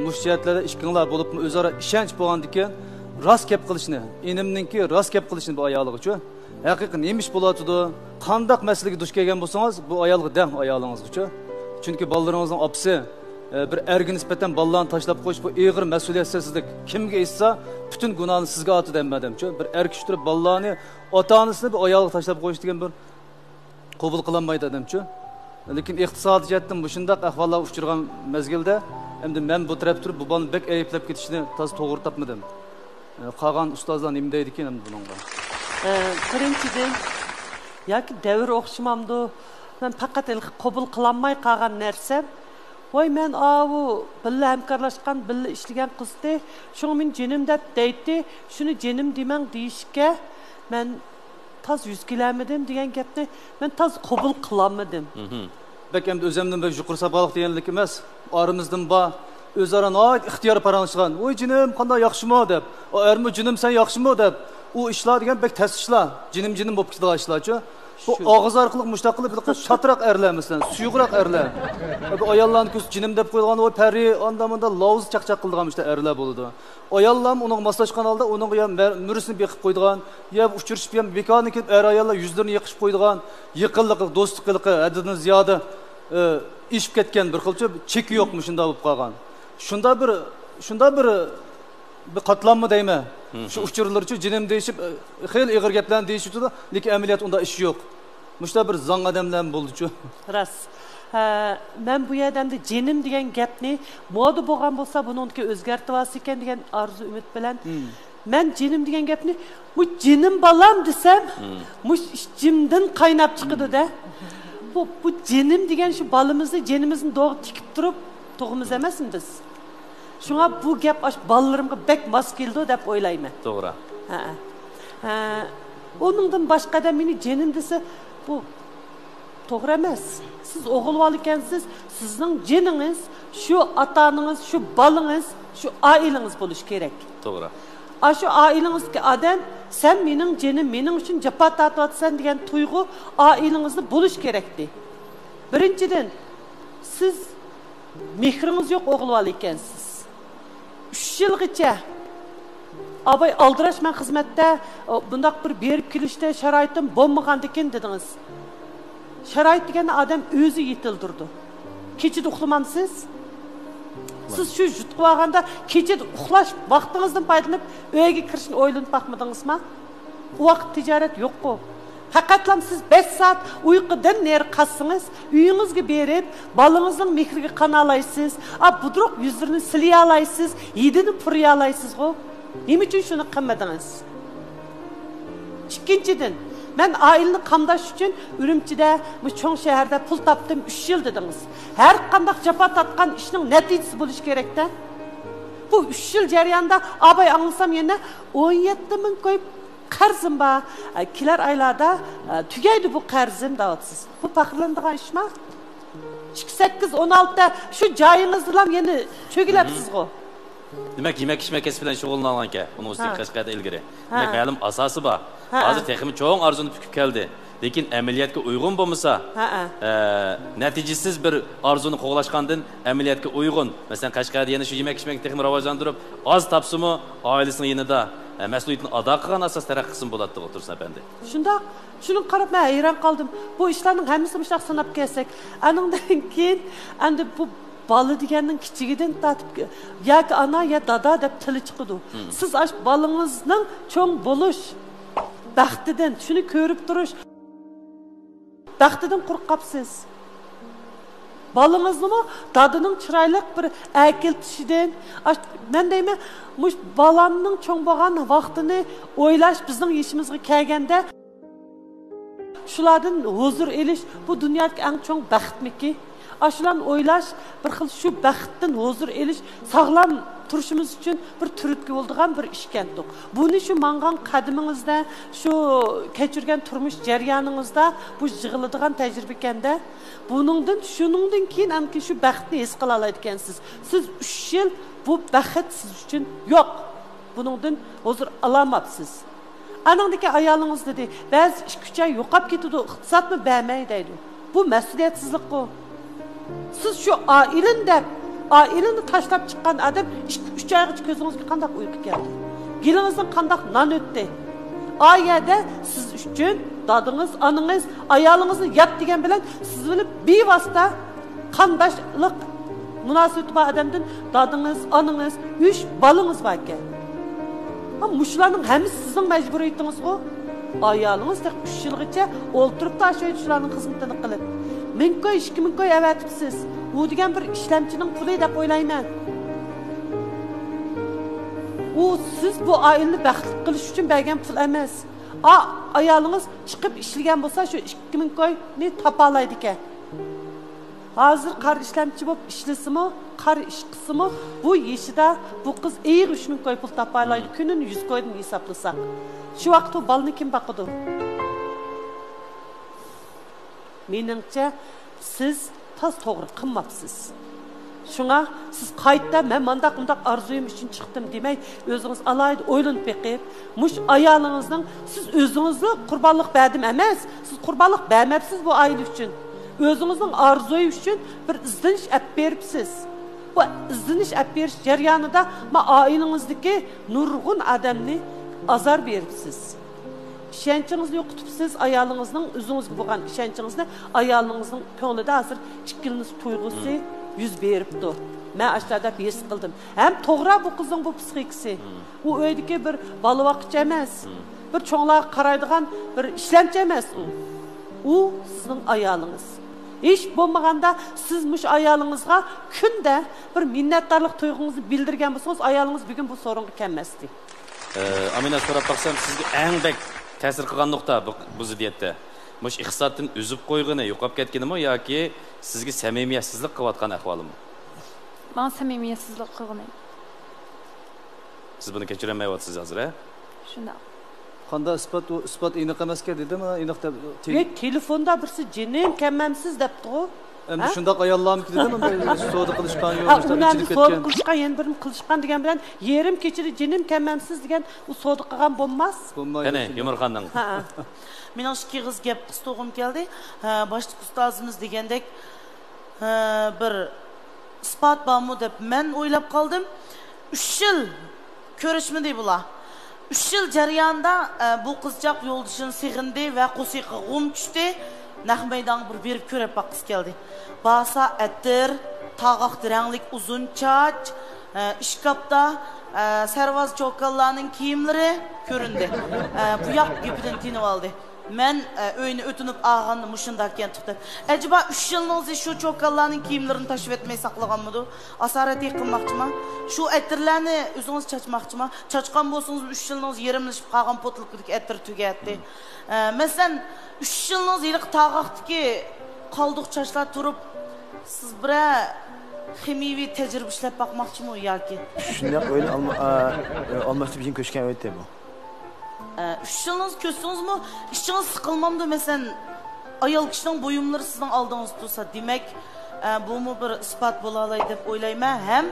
müştiyatlarda işkinlar bulup özara işenç boğandikken rast kep kılışını, inimninki rast kep kılışını bu ayağlığı için. Hakikaten neymiş bulatıdı, kandak meseleki duş kelgen bulsanız bu ayağlığı dem ayağlığınız için. Çünkü ballarınızın apsi bir ergi nispeten ballarını taşlap koyuş bu ağır mesuliyetsizlik kimge ise bütün günahını sizge atı denmedem için. Bir er kişidir ballarını, ota-anasını bir ayağlığı taşlap koyuş diyen bir kabul kılanmaydı dedim için. Lekin iqtisadi jihatdan mushundaq ahvollar uchirgan mezgilda endi men bu taraf turib bu balni bek ayıplab ketishini toz to'g'ri topmadim. Qolgan ustozlar nima deydi ekan endi bunga? Birinchidan yoki davr o'xshamamdi. Men faqat qabul qilinmay qolgan narsam, voy men avu billa hamkorlashgan, billa ishlagan qizdi, shuni men jinim deb deydi, shuni jinim demang deyishga men taz yüz kilomedim degan gapni men taz qabul qilolmadim. Bek endi o'zimdan bir yuqori sabaqlik deganlik emas, aramizdan ba o'zaro noit ixtiyor paranishgan. Voy jinim qanday yaxshimi deb, o ermi jinim sen yaxshimi deb, u ishlar degan bek tas ishlar, jinim bo'lib ketadigan ishlarchi. Bu og'iz orqali mushtaqilib bir chatroq erlar masalan, suyuqroq erlar. Bu ayollarni ko'z jinim deb qo'ygan o pari onda lavuz chaqchaq qilgan ishlar erlar bo'ladi. Ayollar uning moslashgan holda uning ham murisini beqib qo'ydigan, ya uchirishib ham bekorni kelib er ayollar yuzlarini yiqishib qo'ydigan, yiqilliq, do'stliqliq, haddidan ziyoda ishib ketgan bir xilcha cheki yo'qmi shunda bo'lib qolgan. Shunda bir bir qatlanma deymi? Şu uçurlar üçün jinim deyishib, xeyli ig'ir gaplarni deyishibdi, lekin amaliyot unda ish yo'q. Mushta bir zang odamlar bo'ldi-chu. Ras. Men bu yerda jinim degan gapni moda bo'lgan bo'lsa, buningki o'zgartib olsa ekan degan arzu umid bilan men jinim degan gapni bu jinim balam desam, mush jimdan qaynab chiqadi-da. Bu jinim degan shu balimizni, jinimizni doğru tikib turib, to'g'imiz emasmi biz? Şuna bu gap aş ballarımga bek mas keldi dep oylayman. Doğru. Onundan başka da meni jinim dese bu to'g'ri emas. Siz o'g'il bola ekansiz, sizning jininiz, şu atanınız, şu balınız, şu ailengiz bo'lish kerak. To'g'ri. Şu ailengizga adam sen mening jinim, mening uchun jafo tortyapsan degan tuyg'u ailengizda bo'lish kerakdi. Birinchidan siz mehringiz yo'q o'g'il bola ekansiz. 3 yılgacha abay aldıraş men xizmatda bundaq bir berib kelishda sharoitim bo'lmagan ekan dedingiz. Sharoit degan odam o'zi yetildirdi. Kechida uxlamansiz? Siz shu yutqib olganda kechida uxlash vaqtingizdan foydalanib uyga kirishni o'ylanib baxmadingizmi? U vaqt tijorat yo'q-ku. Haqiqatan siz 5 saat uyqudan ner qassangiz, uyingizga berib, balangizning mehriga qanalaysiz, budruq yuzlarini silay olaysiz, yedini puriy olaysiz-ku. Nima uchun shuni qilmadingiz? Ikkinchidan, men oilani qamdash uchun Urumchida, bu cho'ng shaharda pul topdim 3 yil dedingiz. Har qanday jafo tortgan ishning natijasi bo'lish kerak-da. Bu 3 yil jarayonida abay anglasam yana 17 ming qo'yib qarzim bor. Kelar oylarda tugaydi bu qarzim da'vatsiz. Bu faxrlanadigan ishmi? 8-16 da shu joyingizni ham yana cho'gilabsiz-ku. Demak, yemek-ichmek kasbi bilan shug'ullangan ekan. Uni o'ziga Qashqarda ilgari. Demak, ma'lum asosi bor. Hozir texnik cho'ng arzuni pukib keldi. Lekin amaliyotga uyg'un bo'lmasa, natijasiz bir arzuni qo'g'lashgandan amaliyotga uyg'un. Masalan, Qashqarda yana shu yemek-ichmek texnik rivojlantirib, oz topsimi oilasining yanida mas'uliyatni ado qilgan asos taraqqisini bo'ladi deb o'tirsan endi. Shundoq, shuni qarab men hayron qoldim. Bu ishlarning hammasi mushaq sanab kelsak, aningdan keyin endi bu balı deganning kichigidan tatib yoki ana ya dada deb tili chiqadi. Siz ash balingizning cho'ng bo'lish baxtidan, shuni ko'rib turish baxtidan qo'rqapsiz. Balıngizni dadining chiroyli bir akiltishidan, men deyman, mush balamning cho'ng bo'lgan vaqtini o'ylash bizning yeshimizga kelganda shulardan huzur elish bu dunyodagi eng cho'ng baxtmiki. Aşılan oylaş bir xil şu baxtdan huzur elish sağlam turishimiz uchun bir turtki bo'lgan bir ishkendik. Buni shu mangan qadimingizda, shu kechirgan turmush jarayoningizda bu yig'iladigan tajriba ekanda, buningdan shuningdan keyin hamki shu baxtni his qila oladigansiz. Siz 3 yil bu baxt siz uchun yo'q. Buningdan huzur olamabsiz. Anandaki ayolingiz dedi, ba'zi ish kuchi yo'qab ketadi, iqtisodni bermay deydi. Bu mas'uliyatsizlik bu. Siz şu aileni taşlap çıkan adam 3 aygacha ko'zingizga qanday uyqu keldi? Gilingizdan qanday non o'tdi? Oyada siz uchun dadingiz, anangiz, ayolingizni yap degan bilan siz bilib bevosita qandoshlik munosabat bor odamdan dadingiz, anangiz, 3 balangiz bor ekan. Mushlarning hammasi sizning majburiyatingiz-ku. Ayolingiz 3 yilgacha o'ltirib shularning xizmatini qilib 1000 koy, 2000 koy avatibsiz. Bu degan bir ishlamchining puli deb o'ylayman. U siz bu oilani baxtli qilish uchun bergan pul emas. Ayolingiz chiqib ishlagan bo'lsa, shu 2000 koyni topa oladi ekan. Hozir qar ishlamchi bo'lib ishlasimi, qar ish qilsimi, bu yeshida bu qiz 3000 koy pul topa oladi. Kunini 100 koydan hisoblasak. Shu vaqt u balni kim boqadi? Meningcha siz tas to'g'ri qilmabsiz. Shunga siz qayta men mundaq arzuyim uchun chiqdim demay, o'zingiz alayda o'ylanib beqib, mush ayolingizning siz o'zingizni qurbonlik berdim emas, siz qurbonlik bermabsiz bu oila uchun. O'zingizning arzuyi uchun bir izdinish olib beribsiz. Bu izdinish olib berish jarayonida ma oilangizdagi nurg'un odamni azor beribsiz. İşencinizni yo'qotibsiz, ayolingizning o'zingizga bo'lgan ishonchingizini ayolingizning ko'nglida hozir ikkiliniz tuyg'usi yuz beribdi. Ben aşağıda bir his kıldım. Hem toğra bu kızın bu psikisi. O öydeki bir balı vakit emez. Bir çoğunluğa karaydıgan bir işlemci emez o. O sizin ayalınız. Hiç bulmaganda sizmiş ayalınızga günde bir minnettarlık duygunuzu bildirgen bolsanız ayalınız bugün bu sorunga kelmesdi. Amina sorap baksam sizge eng bek ta'sir qilgan nuqta bu ziddiyatda. Mush iqtisoddan uzib qo'ygani, yo'qolib ketganimi yoki sizga samimiyatsizlik qilayotgan ahvolimi? Ben samimiyatsizlik qilgan. Siz buni kechirolmayapsiz hozir, ha? Shunda. Qanda isbot aniq emasga dedimi? Aniq deb. Telefonda birisi jinim kemmemsiz depti o. Endi shundoq ayollarniki dedimi? Savdo qilishgan yo'q, Ularni savdo qilishgan, yana birini qilishgan degan bilan yerim kechiri jinim kemmemsiz degan u savdo qilgan bo'lmas. Qani, Yumurxonning. Mening ikki qiz gap qistog'im keldi. Boshliq ustozimiz degandek bir isbot bormi deb men o'ylab qoldim. 3 yil ko'rishmidi bular. 3 yil jarayonida bu qizchaq yo'ldishini sig'indi va qo'siqa g'um tushdi. Naq maydonga bir berib ko'rib baqis keldi. Basa etir, tağaq diranglik uzun choch, ishkapda sarvaz chokallarning kiyimlari ko'rindi. Bu yoq gapidan tinib oldi. Men öýüni ötünüp ağandı muşundakken tutdu. Acaba 3 yılınızda şu çokallarning kiyimlerini taşıp etmeyi saklaganmıdı? Asareti kılmakçıma? Şu ettirlerini özünüz çaçmakçıma? Çaçkan bolsanız 3 yılınız yerimleşip kalgan potlukluk ettir tügetti. Mesela 3 yılınız ilik tağaqtaki kaldık çaçlar turup siz bire ximivi tecrübe işlep bakmakçı mı yaki? Shunday o'yin olmaslik uchun ko'chgan o'ydi bu. 3 yılınız köstünüz mü? İşçiniz sıkılmamdı mesela ayol kişinin boyumları sizden aldığınız tutsa demek bu mu bir ispat bo'lalay deb o'ylayman. Hem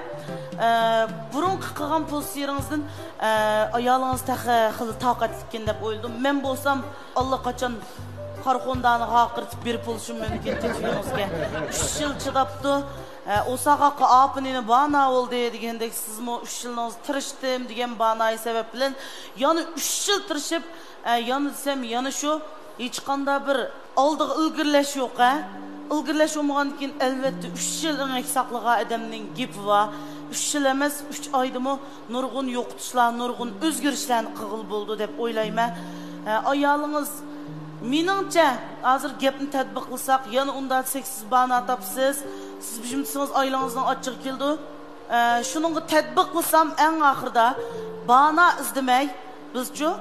burun qilgan pozisyoningizdan ayolınız xili taqatlikin deb o'yladim. Men bo'lsam allaqachon Qarxondani haqirtib berib bo'lishim mumkin tefiyingizga. 3 yil chidapti. Osaqaqa apınini bana oldu degandek sizmi 3 yılınız tırışdım degan banayı sebep bilen yani 3 yıl tırışıp yani desem yani şu hiç qanda bir aldığı ilgirleş yok ha. İlgirleş olmagan keyin elbette 3 yıl emek saqlığa adamning gipi var. 3 yıl emas 3 aydımı nurgun yo'qotishlar, nurgun o'zgarishlar qig'il bo'ldi deb o'ylayman. Ayolınız meningcha hozir gapni tatbiq qilsak yana unda siz bana tapsiz. Siz bizimsiniz aylangızdan açık keldi. Şununla tatbiq qilsam en ahırda bana izlemey bizcu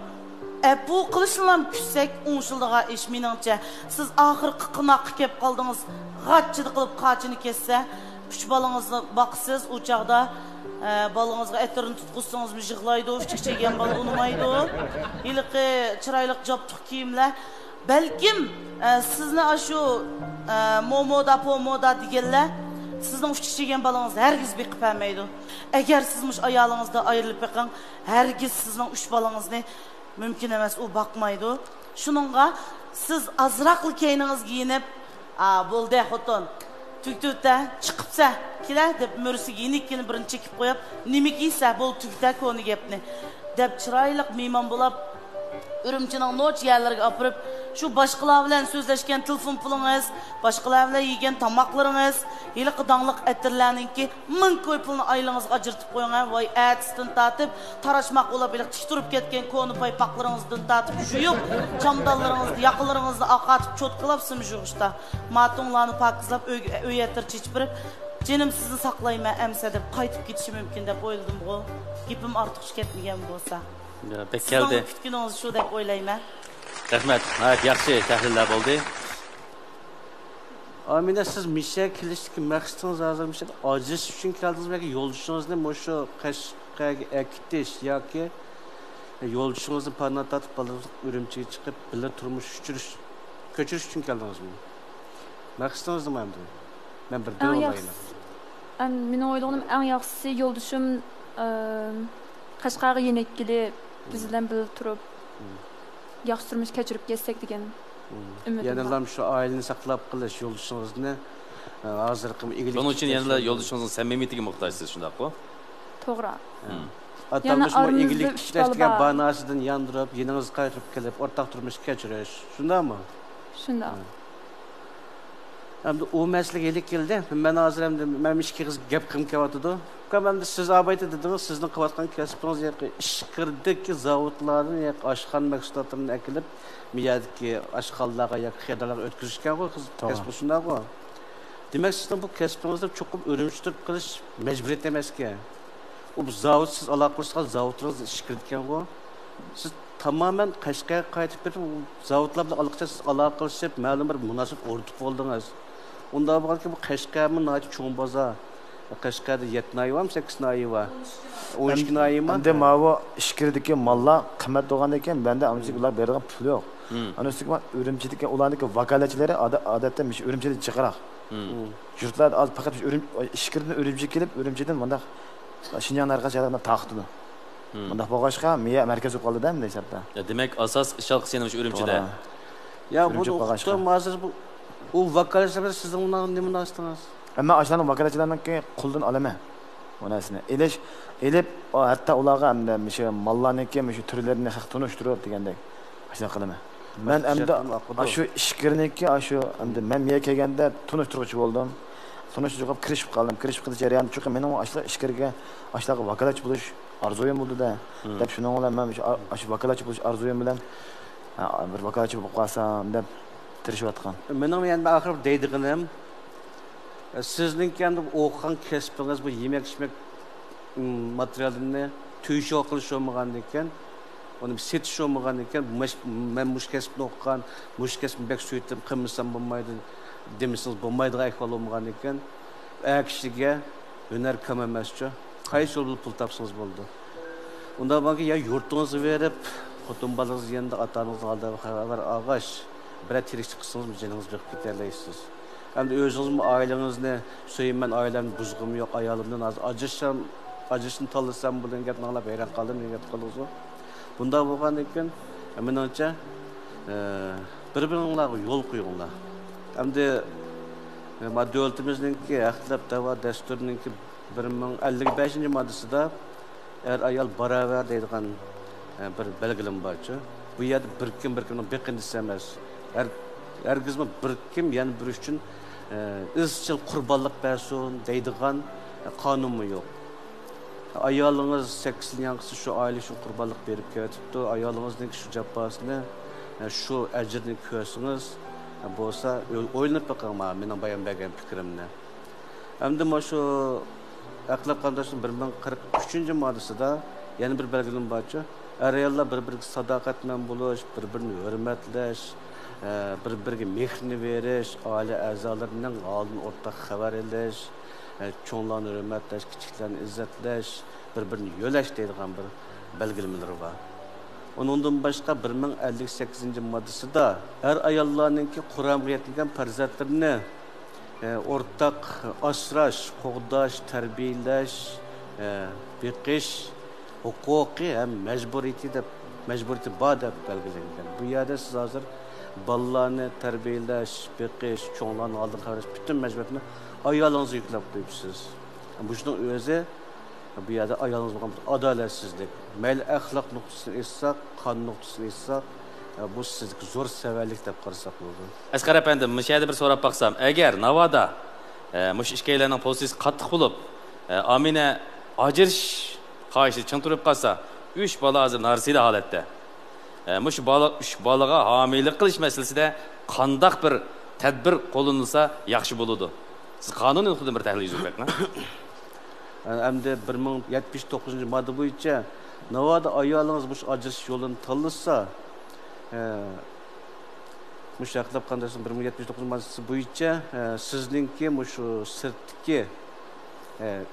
bu qilishlar küssek 10 yıldaga iş meningcha. Siz ahirki qınaq kep qaldınız. G'atchidi qilib qachini kesse 3 balangizni baqsiz u chaqda balangizga etirini tutqizsangiz yig'laydi, uchiqchagan bola unmaydi. Iliqi chiroyli joptiq kiyimlar balkim sizni shu momoda pomoda deganlar sizning uchiqchagan balangiz hergiz beqib olmaydi. Agar sizmiş ayolingizda ayrilib beqing, hergiz sizning 3 balangizni mümkün emas u baqmaydi. Shuningga siz azraqli kiyiningizga giyinib, bo'ldi xotin tüktüte chiqibsa kelar deb mursiga yenikini birini chekib qo'yib, nima kiysa bo'l tükda ko'ni gapni deb chiroyli mehmon bo'lib Ürümchining noch yerlarga opirib, şu boshqalar bilan so'zlashgan telefon pulingiz, boshqalar bilan yegan tamoqlaringiz, yiliqi dangliq atirlarningki 1000 ko'y pulni oylangizga ajratib qo'ying. Voy atsdan tatib, tarashmoq bo'lib tik turib ketgan ko'ni paypoqlaringizdan tatib, juyib, chamdallaringizni, yaqinlaringizni oqatib cho'tqilab simjug'ishda. Matunlarni pokizlab o'yatir chechpirib, jenim sizni saqlayman amsa deb qaytib ketishi mumkin deb o'yladim bu. Gapim ortiq ketmagan bo'lsa. Pek geldi. Fikriniz şu deb o'ylayman. Rahmat. Evet, yaxshi tahlillar bo'ldi. Amina siz misya kelishga maqsadingiz hozircha ojiz uchun keldingiz yoki yo'ldoshingizni o'sha Qashqarga akitish yoki yo'ldoshingizni panatat qilib Urumchiga chiqib birga turmush ko'chirish uchun keldingizmi? Maqsadingiz nima endi? Men bir o'ylayman. Mening o'ylaganim eng yaxshisi yo'ldishim Qashqarga yenekkili biz bilan birga turib yaxshi turmush kechirib kelsak degan ümidim. Ya'ni şu aileni saqlab qilish yo'ldoshingizni hozirgi egalik. Bunun uchun yana yo'ldoshingizni samimiyatiga muhtojsiz, shundaqmi? To'g'ri. Atalmış bu egalik ishlashgan banasidan yondirib, yeningiz qaytirib kelib, o'rtaq turmush kechirish, shundaqmi? Shunday. Hamda o mesele gelip geldi. Ben hazır hem de ben iki kız gap kım kavatıdı. Hem siz abayta dediniz, sizin kavatkan kesipiniz yakı işkirdeki zavutlardan yak aşkan meksudatlarını ekilip miyadaki aşkallığa yak xedalar ötküzüşken koy kız kesipusunda koy. Demek sizin bu kesipinizde çok örümçtürüp kılış mecburiyet demez ki. O zavut siz alakalı zavutlarınız işkirdikken koy. Siz tamamen Kaşkaya kayıtıp bir zavutlarla alakalı malum bir münasip ordup oldunuz. Onda bakın ki bu Kaşkaya'nın naçı çoğun baza. Kaşkaya'da 7 ayı var mı 8 ayı var? 12 ayı mı? Hem de mavi işkirdeki malla kıymet doğandayken bende amcık ular bergen pul yok. Ana üstüne örümçedeki olandaki vakaletçileri adette örümçede çıkarak. Yurtlar az fakat işkirdin örümcek gelip örümceden bunda Şinjan arkadaşlarına taktı. Bunda boğaşka miye merkez oldu değil mi hesapta? Ya demek asas işaret senin örümçede. Ya bu okuttuğum mazır bu o vakaletçiler sizden ondan ne münasınız? Ama aşağıdan vakaletçilerden ki kuldan aleme. Onasını. Elip hatta ulağa hem de şey mallarını ki şu türlerini tanıştırıyor degende. Aşağı kaleme. Ben hem de şu işkirini ki şu hem de ben miye kelgende tanıştırıcı oldum. Tanıştırıp kirişip kaldım. Kirişip kaldı cereyan çünkü benim aşağı işkirge aşağı vakaletçi buluş arzuyum oldu da. Dep şunu olan ben aşağı vakaletçi buluş arzuyum bilen bir vakaletçi bulup kalsam dep tirişip atkan. Benim yani ahir deydiğim sizin kendi okuyan kesipiniz bu yemek içmek materyalini tüyüşü okuluş olmagan eken, onu bir setiş olmagan eken, ben muş kesipini okuyan, muş kesipini bek süyüttüm, kımırsam bulmaydı, demişsiniz bulmaydı ayıkval olmagan eken, kişilige öner kamemezçe, kayış yolu pul tapsınız buldu. Onda bakın ya yurtunuzu verip, kutumbalınız yanında atanızın aldığı haber ağaç, bir tirikçi kısınız mı canınız bekip giderleysiniz. Hem de özünüz aileniz ne? Söyleyeyim ben ailem buzgum yok, ayalımdan az. Acışını talısam buradan gitme alıp hayran kaldım, ne git kalırsa. Bunda bu eken, hemen önce birbirine yol koyuyorlar. Hem de madde öltümüzdeki ahlak dava desturununki 1055. maddesi da eğer ayal beraber deydiğen bir belgelim var. Bu yerde bir kimden beğendisi emez. Herkes mi bir kim yani bir üçün izçil kurbanlık bersun deydiğen kanunu yok. Ayalınız 8 yankısı şu aile şu kurbanlık berip ketipti. Ayalınızın şu cevabını şu ecrini körsünüz. Bolsa oynayıp bakın benim bayan bergen fikrimle. Hem de şu ahlak kanununun 1043. maddesi da yani bir belgelim var. Ayallar bir sadakatmen buluş, birbirini hürmetleş, bir-biriga mehrini verish, aile a'zolarining oldin o'rtaq xabar elish, cho'nglarni hurmatlash, kichiklarni izzatlash, bir-birini yo'lash deydigan bir belgilemeler var. Onundan boshqa 1058 moddasida har ayollarninki Qur'onga yetilgan farzandlarini o'rtaq asrash, qo'g'dash, tarbiyalash, beqish huquqiy ham majburiyati bor deb belgilangan. Bu yerda siz hozir balalarni tarbiyalash, beqish, cho'nglarni oldin qarash bütün mecburiyatni ayolingizga yuklab qo'yibsiz. Bu shunning o'zi bu yerda ayolingizga bo'lgan adolatsizlik. Mayli axloq nuqtasini eshitsak, qonun nuqtasini eshitsak, bu sizga zo'r savallik deb qarasak bo'ladi. Asqar efendim, bu yerda bir so'rab baqsam, agar Navoda mush ishkaylarning pozitsiyasi qattiq bo'lib, Amina ajrish xohishi chin turib qolsa, 3 bola hozir narsida holatda. Mush bola 3 bolaga homiylik qilish masalasida qandaq bir tadbir qo'llanilsa yaxshi bo'ladi. Siz qonun nuqtadan bir tahlil yuribmi? Hamda 1079 modda bo'yicha Navoda ayolingiz mush ajrish yo'lini tanlasa, mush haqlab qandaysin 1079 moddasi bo'yicha sizningki mush sirtdagi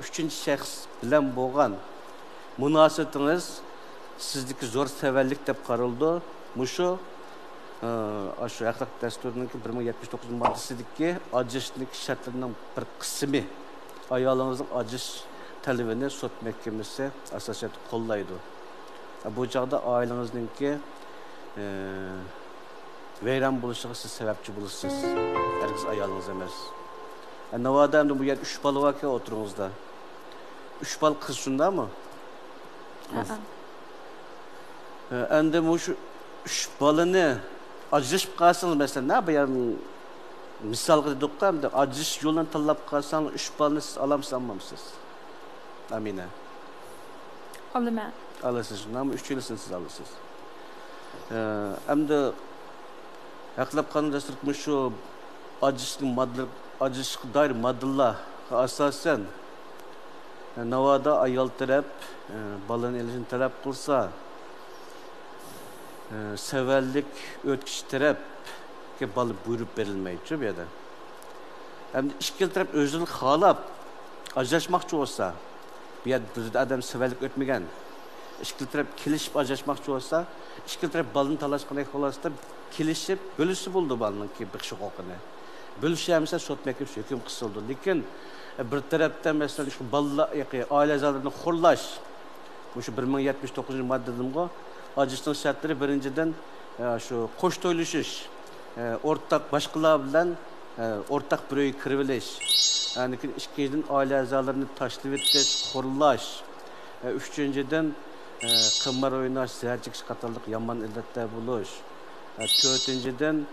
3-shaxs bilan bo'lgan munosabatingiz sizdeki zor severlik deb qaraldı. Muşu aşı haqlaq dasturininki 1079 moddasidagi ajrashlik shartlarining bir qismi ayolingizning ajrish talabini sud mahkamasi asosan qo'llaydi. Bu chog'da oilangizningki vayron bo'lishiga siz sababchi bo'lasiz. Herkes ayolingiz emas. Navoda ham bu yer 3 bola borki o'tiringizda. 3 bola qiz shundami? Endi bu 3 balani ajrashib qolsangiz, masalan, ne bayan misalga dedik hamda aciz yoldan tanlab qalsan 3 balni siz alamsiz almamsiz. Amina. Olaman. Alasınız. Namı 3 yılısın siz alırsınız. Hamda haqlab qanundasırkmış şu acizlik dair maddeler asasen navada ayol taraf balın elini taraf kılsa severlik ötkiş taraf ki balı buyurup verilmeyecek bir yerde. Hem de işkil taraf özünü halap ajlaşmakçı olsa bir yerde adam severlik ötmegen işkil taraf kilişip ajlaşmakçı olsa işkil taraf balın talaşkan ekolası da kilişip bölüsü buldu balının ki bir şey kokunu. Bölüşü hemse sot mekip hüküm kısıldı. Lakin bir taraftan mesela şu balla aile azalarını xorlaş. Bu şu 1079 maddedim o. Acıştın şartları birinciden şu koş toyluşuş. Ortak başkalar bilen ortak büroyu kırıveliş. Yani ikinciden aile azalarını taşlı etiş, xorlaş. Üçüncüden kımar oynaş, zercik katarlık yaman ildette buluş. Dördüncüden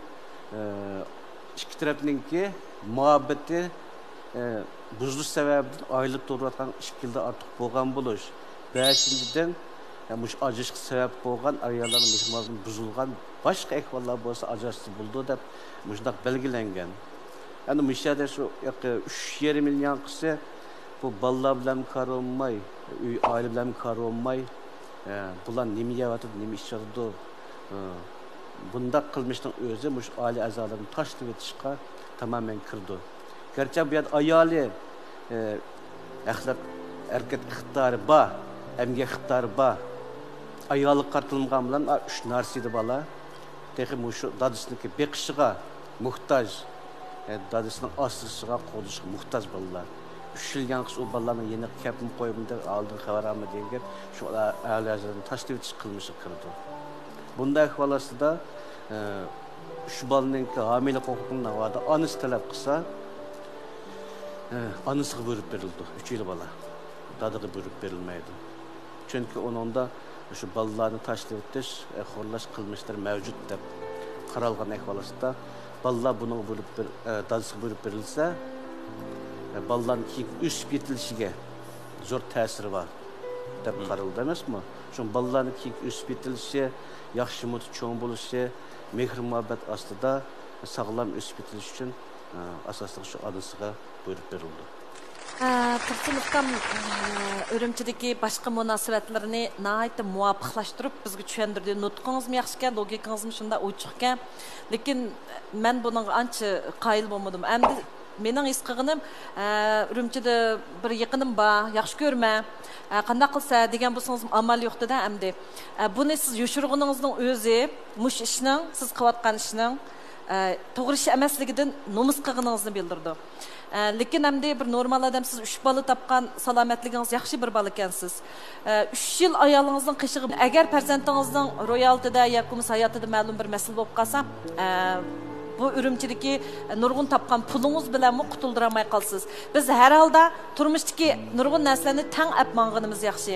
iki tarafınınki muhabbeti buzlu sebebinden aylık doğratan şekilde artık boğan buluş. Beşinciden bu acışık sebep boğan ayarların mihmazının buzulgan başka ekvallar olsa acısı buldu da müşdak belgilengen. Yani müşahede şu 3,5 milyon kişi bu ballar bilen kar olmay, aile bilen kar olmay, bulan nemi yavatır, nemi işardı. Bunda kılmıştın özü muş aile azalarını taşlı ve tışka tamamen kırdı. Gerçi bu yad ayali ahlak erkek iqtidarı ba, emge iqtidarı ba. Ayalı kartılmağın bilen 3 narsiydi bala. Tehi muşu dadısındaki bekişiga muhtaç, dadısının asrısıga qo'lishga muhtaç balalar. 3 yıl yanqıs o balalarning yeni kapim qo'yimda aldın xabaramı degan şu aile azalarını taşlı ve tışka kılmışı kırdı. Bunda ahvalası da şu balının hamile hukukunda vardı. Anısı talep kısa anısı buyurup verildi. 3 yıl bala. Dadığı buyurup verilmeydi. Çünkü onun da şu balalarını taşlı etiş, xorlaş kılmışlar mevcut deb qaralgan ahvalası da balalar bunu dadısı buyurup verilse balaların üst bitilişige zor tesiri var deb qaraldı emas mı? Şu balaların üst bitilişi yaxşı mut çoğun buluşu, mehr muhabbet aslında sağlam üst bitiliş için asaslık şu adısıga buyurup verildi. Tursunukam örümçideki başka münasebetlerini nahayet muvaffaklaştırıp bizge düşendirdi. Nutkunuz mu yaxşıken, logikanız mı şunda uçukken. Lekin men bunun ança qayıl bolmadım. Endi mening his qilganim Urumchida bir yaqinim bor, yaxshi ko'rma. Qanday qilsa degan bo'lsangiz amal yo'qda endi. Buni siz yoshirg'iningizning o'zi mush ishning, siz qilayotgan ishning to'g'ri ish emasligidan nomus qilganingizni bildirdi. Lekin endi bir normal odam siz 3 bola topgan salomatligingiz yaxshi bir bola ekansiz. 3 yil ayolingizning qishig'i agar farzandingizning royaltida yoki hayotida ma'lum bir masala bo'lib qolsa, bu Urumchidagi nurg'un topgan pulingiz bilan qutuldiramay qolsiz. Biz har holda turmushdagi nurg'un narsalarni tang apmanganimiz yaxshi.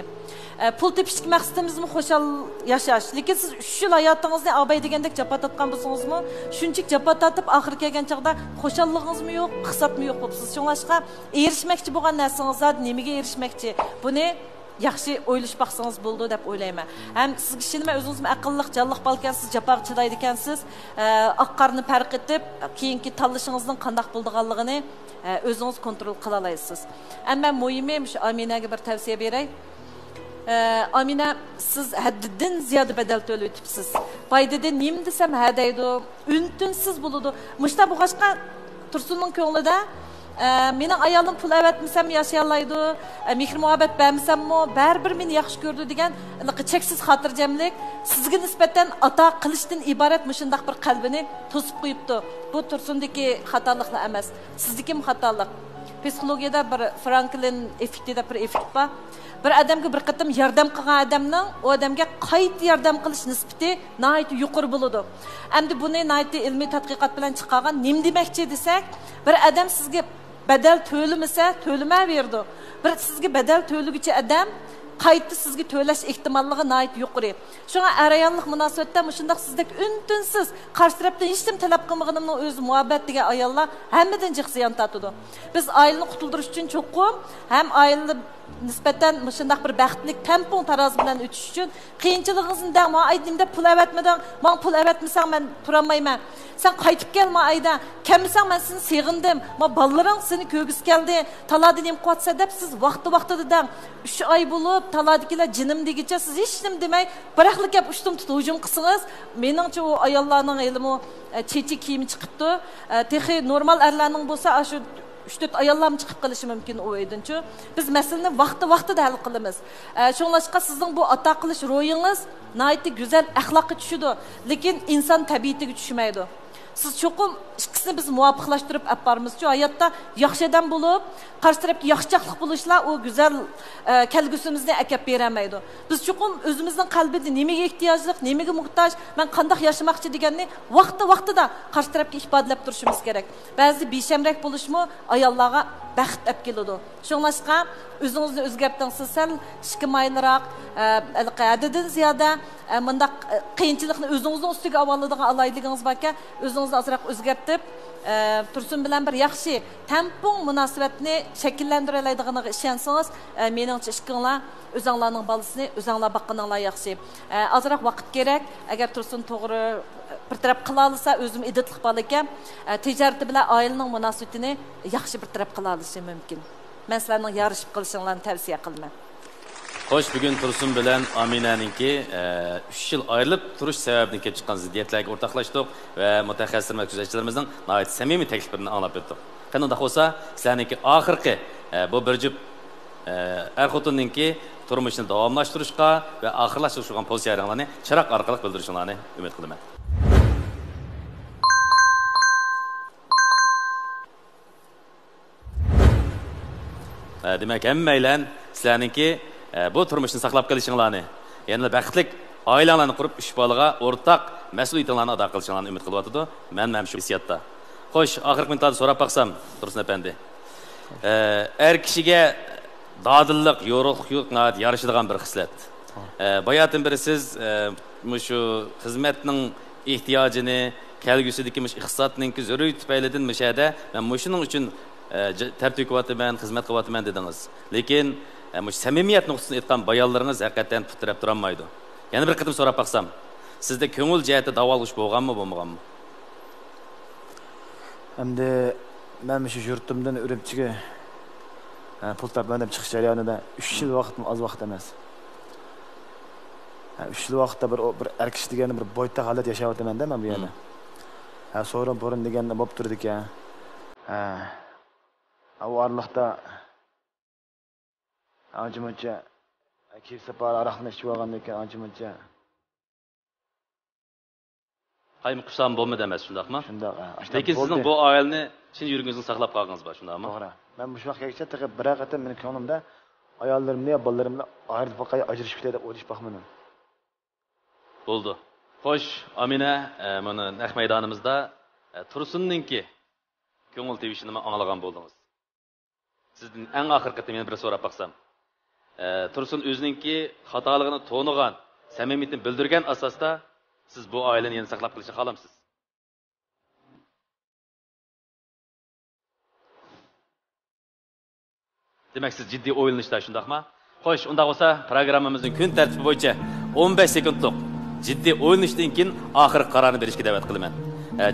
Pul tepishlik maqsadimizmi xo'shal yashash. Lekin siz 3 yil hayotingizni abay degandek jafo tatgan bo'lsangizmi, shunchalik jafo tatib oxir kelgan chaqda xo'shallligingizmi yo'q, hisobmi yo'q bo'libsiz. Shunlashqa erishmoqchi bo'lgan narsangiz nimaga erishmoqchi? Buni yaxshi o'ylash baxsangiz bo'ldi deb o'ylayman. Ham siz kishini o'zingizmi aqlliq, jalliq balkansiz, japoq chidaydi ekansiz. Oqqarni farq etib, keyingi tanlashingizning qanday bo'lganligini o'zingiz kontrol qila olasiz. Ammo muhimi shu Aminaga bir tavsiya beray. Amina, siz haddidan ziyoda badal to'lab o'tibsiz. Foydadan nima desam ha deydi, untinsiz bo'ladi. Mushta bu boshqa Tursunning ko'nglida mening ayolim pul avatmasam yashayolmaydi, mehr muhabbet bermasammi, baribir meni yaxshi ko'rdi degan cheksiz xotirjamlik sizga nisbatan ato qilishdan iborat mushundaq bir qalbini to'sib qo'yibdi. Bu Tursundagi xatoliklar emas, sizniki xatolik. Psixologiyada bir Franklin effekti deb bir effekt bor. Bir odamga bir qatam yordam qilgan odamning u odamga qayta yordam qilish nisbati nihoyat yuqori bo'ladi. Endi buni nihoyat ilmiy tadqiqot bilan chiqqan nim demoqchi desak, bir odam sizga badal to'lamasa, to'lamaverdi. Bir sizga badal to'laguchi odam qayta sizga to'lash ehtimolligi nihoyat yuqori. Shunga arayanlik munosabatda shundaq sizdek untinsiz qarshi tarafdan hech kim talab qilmaganimning o'zi muhabbat degan ayollar hammadan jiq ziyon tortadi. Biz oilani qutuldirish uchun cho'qim ham oilani nisbatan shundaq bir baxtlik tampon tarozi bilan o'tish uchun qiyinchiligingizni dang men aydimda pul avatmadan, men pul avatmasam men turolmayman. Sen qaytib kelma ayda. Kelmasang men seni seg'indim. Men bolalaring seni ko'gisi keldi. Talada nim qotsa deb siz vaqti-vaqtida dang 3 oy bo'lib taladikilar jinim degicha siz hech nim demay, biraqlik gap ushtum tutib hujum qilsangiz, meningcha u ayollarning ilmi chechi kiyimi chiqibdi. Texi normal erlarning bo'lsa, shu 3-4 ayollarım chiqib qilishi mumkin u edinchi. Biz masalani vaqti-vaqtida hal qilamiz. Shunlashqa sizning bu ata qilish ro'yingiz nihoyatda go'zal axloqqa tushidi, lekin inson tabiatiga tushmaydi. Siz cho'qim ikkisini biz muvofiqlashtirib olib boramiz-ku. Hayotda yaxshi odam bo'lib, qarshi tarafga yaxshichaqlik bo'lishlar u go'zal kelgusimizni akab beramaydi. Biz cho'qim o'zimizning qalbida nimaga ehtiyojlik, nimaga muhtoj, men qanday yashamoqchi deganni vaqti-vaqtida qarshi tarafga ifodalab turishimiz kerak. Ba'zi beshamrak bo'lishmi ayollarga baxt olib keladi. Shunlashqa o'zingizni o'zgartirsangiz sal shikmayliroq, haddidan ziyoda bundaq qiyinchilikni o'zingizning ustiga oladigan alayligingiz borka, o'zingizni azroq o'zgartirib, Tursun bilan bir yaxshi tampon munosabatni shakllantira oladiganiga ishonsangiz, meningcha ishqinglar o'zinglarning bolasini o'zinglar boqqaninglar yaxshi. Azroq vaqt kerak. Agar Tursun to'g'ri bir taraf qila olsa, o'zim iditlik bor ekan, tijorat bilan oilaning munosabatini yaxshi bir taraf qila olishi mumkin. Men sizlarning yarishib qilishinglarni tavsiya qilaman. Xo'sh, bugun Tursun bilan Aminaninki 3 yil ayrılib turish sababidan kelib chiqqan ziddiyatlarga o'rtoqlashdik va mutaxassis va kuzatuvchilarimizning nihoyat samimiy takliflarini anglab o'tdik. Qanday bo'lsa, sizlarningki oxirgi bu bir jup er-xotinninki turmushini davomlashtirishga va oxirlashtirishga pozitsiyalarni chiroq orqali bildirishinglarni umid qilaman. Demak, hammaylar sizlarningki bu turmushni saqlab qolishinglarni, yana baxtli oilalarni qurib ish bolaga o'rtaq mas'uliyatlarni ado qilishinglarni umid qilyapti. Men ham shu hissiyatda. Xo'sh, oxirgi minutda so'rab baqsam, Tursun apandi. Er kishiga dadillik, yo'ruqlik yarashadigan bir xislat. Bayatın biri siz shu xizmatning ehtiyojini, kelgusidagi iqtisodning zaruriyat tufaylidan mishada men shuning uchun tartib qilyapman, xizmat qilyapman dedingiz. Lekin samimiyat nuqtasini aytgan bayonlaringiz haqiqatan putirab turolmaydi. Yana bir qitim so'rab baqsam, sizda ko'ngil jihati davolg'ish bo'lganmi, bo'lmaganmi? Endi men shu yurtimdan Urumchiga pul topman deb chiqish jarayonida 3 yil vaqtim az vaqt emas. 3 yil vaqtda bir erkish degan bir boyta holat yashayapman-da men bu yerda. So'rin bo'rin deganda bo'lib turdi ekan. O arlıqda anca-munca kimse para araqını içib alğan ekan anca-munca. Qayım qusam bo'lmadi emas, shundaqmi? Shundaq. Lekin sizning bu oilani chin yurgingizni saqlab qolgansiz bor, shundaqmi? To'g'ri. Men bu vaqtgacha taqib bir qatam mening ko'nglimda ayollarimni, bolalarimni ayirib qo'yib ajrashib ketadi deb o'ylash baxmadim. Bo'ldi. Xo'sh, Amina, mana naq maydonimizda Tursunninki ko'ngil tevishini anglagan bo'ldingiz. Sizden en ahir qitim yana bir so'rab baqsam. Tursun o'zininki xatoligini to'nigan, samimiyatini bildirgan asosda siz bu oilani yana saqlab qolishni xohlamsiz? Demak, siz jiddiy o'ylanishda shundaqmi? Xo'sh, unda bo'lsa, programmamizning kun tartibi bo'yicha 15 sekundlik jiddiy o'ylanishdan keyin oxirgi qarorni berishga da'vat qilaman.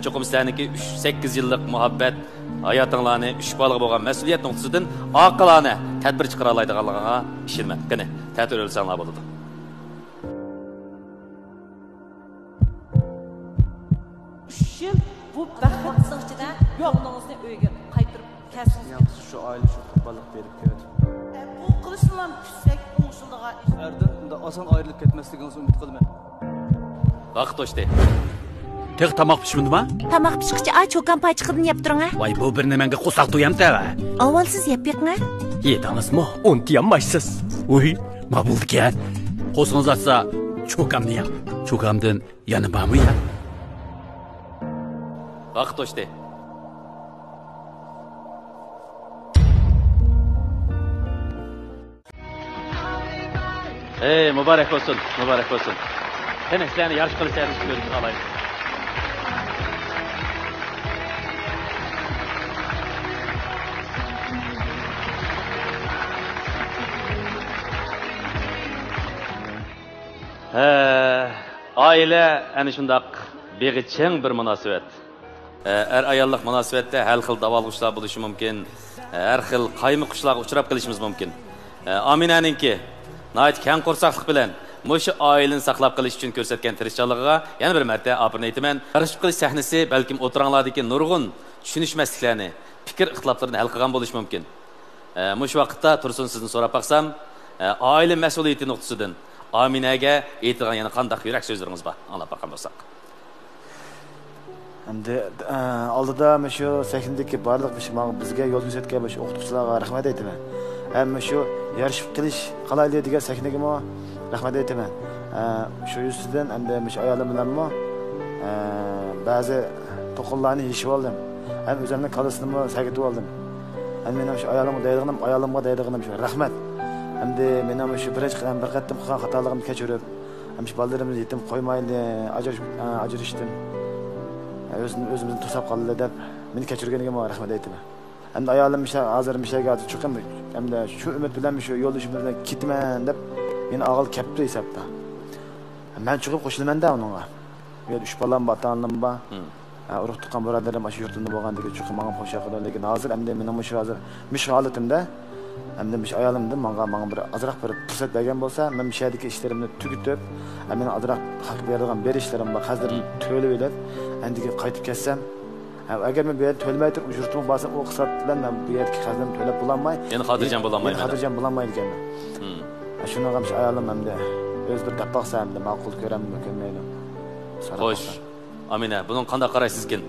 Cho'qim sizlarniki 8 yillik muhabbat hayotinglarni 3 bolaga bo'lgan mas'uliyat nuqtasidan oqilona tadbir chiqara oladiganligiga ishonman. Qani, ta'til o'lsanglar bo'ladi. Yil bu baxtsiz ichida yo'lingizni uyga qaytirib kelsangiz. Yaxshi shu oila shu qo'pollik berib keldi. Bu qilishlar kuchsak o'ng'ishliga Erdan unda oson ayrilib ketmasligingizni umid qilaman. Vaqt o'tdi. Tek tamak pişmindimi? Tamaq pishqichi cho'kan paychiqidin yap turing. Vay bu bir nimanga qo'saq to'yamtava. Avval siz yap beqing. Yedamizmi? Untiyammaysiz. Uy, ma bo'ldi-kan. Qo'sqingiz atsa cho'kamni yap. Cho'kamdan yana bormi ya? Vaqt o'tdi. Mübarek olsun, mübarek olsun. Sen sizlarni yarış qilishlarni ko'rib olaylik. Aile ana shundoq beg'iching bir munosabat. Er ayollik munosabatda har xil davolg'ishlar bo'lishi mumkin. Har xil qaymi-qushlarga uchrab qolishimiz mumkin. Aminaninki nayt keng qo'rsaqlik bilan mushu oilani saqlab qolish uchun ko'rsatgan tirishchiligiga yana bir marta afrin aytaman. Yarashib qilish sahnasi balkim o'tiranglardagi nurg'un tushunishmasliklarni, fikr ixtiloflarini hal qilgan bo'lishi mumkin. Mushu vaqtda Tursun sizni so'rab baqsam, oila mas'uliyati nuqtasidan Aminaga aytilgan yana qanday yurak so'zlaringiz bor? Anglab baqan bo'lsak. Endi oldida shu sahnadagi barliq bizga yo'l ko'rsatgan shu o'qituvchilarga rahmat aytaman. Ham shu yarışib qilish qalayli degan sahnaga rahmat aytaman. Shu yuzidan endi shu ayolim bilanmi ba'zi to'qinlarni yechib oldim. Ham o'zimning qalasini sagitib oldim. Ham men shu ayolimga deydiganim shu rahmat. Endi men shu birinchi bir qattim qilgan xatoligimni kechirib, ham shu bolalarimizni yetim qo'ymayli, ajrashdim. O'zimizni to'sab qoldi deb meni kechirganiga rahmat aytaman. Endi ayolim hozir mishaga chiqim, endi shu umid bilan shu yo'ldoshim bilan ketman deb meni og'il kapdi hisobda. Men chiqib qo'shilaman-da unga. Bu yerda 3 bolam bor, ota-onam bor. Urug' tuqqan birodarim shu yurtimda bo'lgandagi chiqib menga qo'sha qiladi, lekin hozir endi mening shu hozir mish holatimda endi mish ayolimda menga bir azroq bir fursat bergan bo'lsa, men mishadagi ishlarimni tugitib, meni azroq haq beradigan berishlarim bor, qarzlarimni to'lab olib, endi qaytib ketsam, agar men bu yerda to'lmay turib yurtimga borsam, u hisob bilan men bu yerdagi qarzlarimni to'lab bo'lolmay, endi xotirjam bo'lolmayman. Xotirjam bo'lolmaydi ekanman. Shuni ham ayolim endi o'z bir deb baqsam, endi ma'qul ko'raman, ko'rmayman. Xo'sh, Amina, bunun qanday qaraysiz-kin?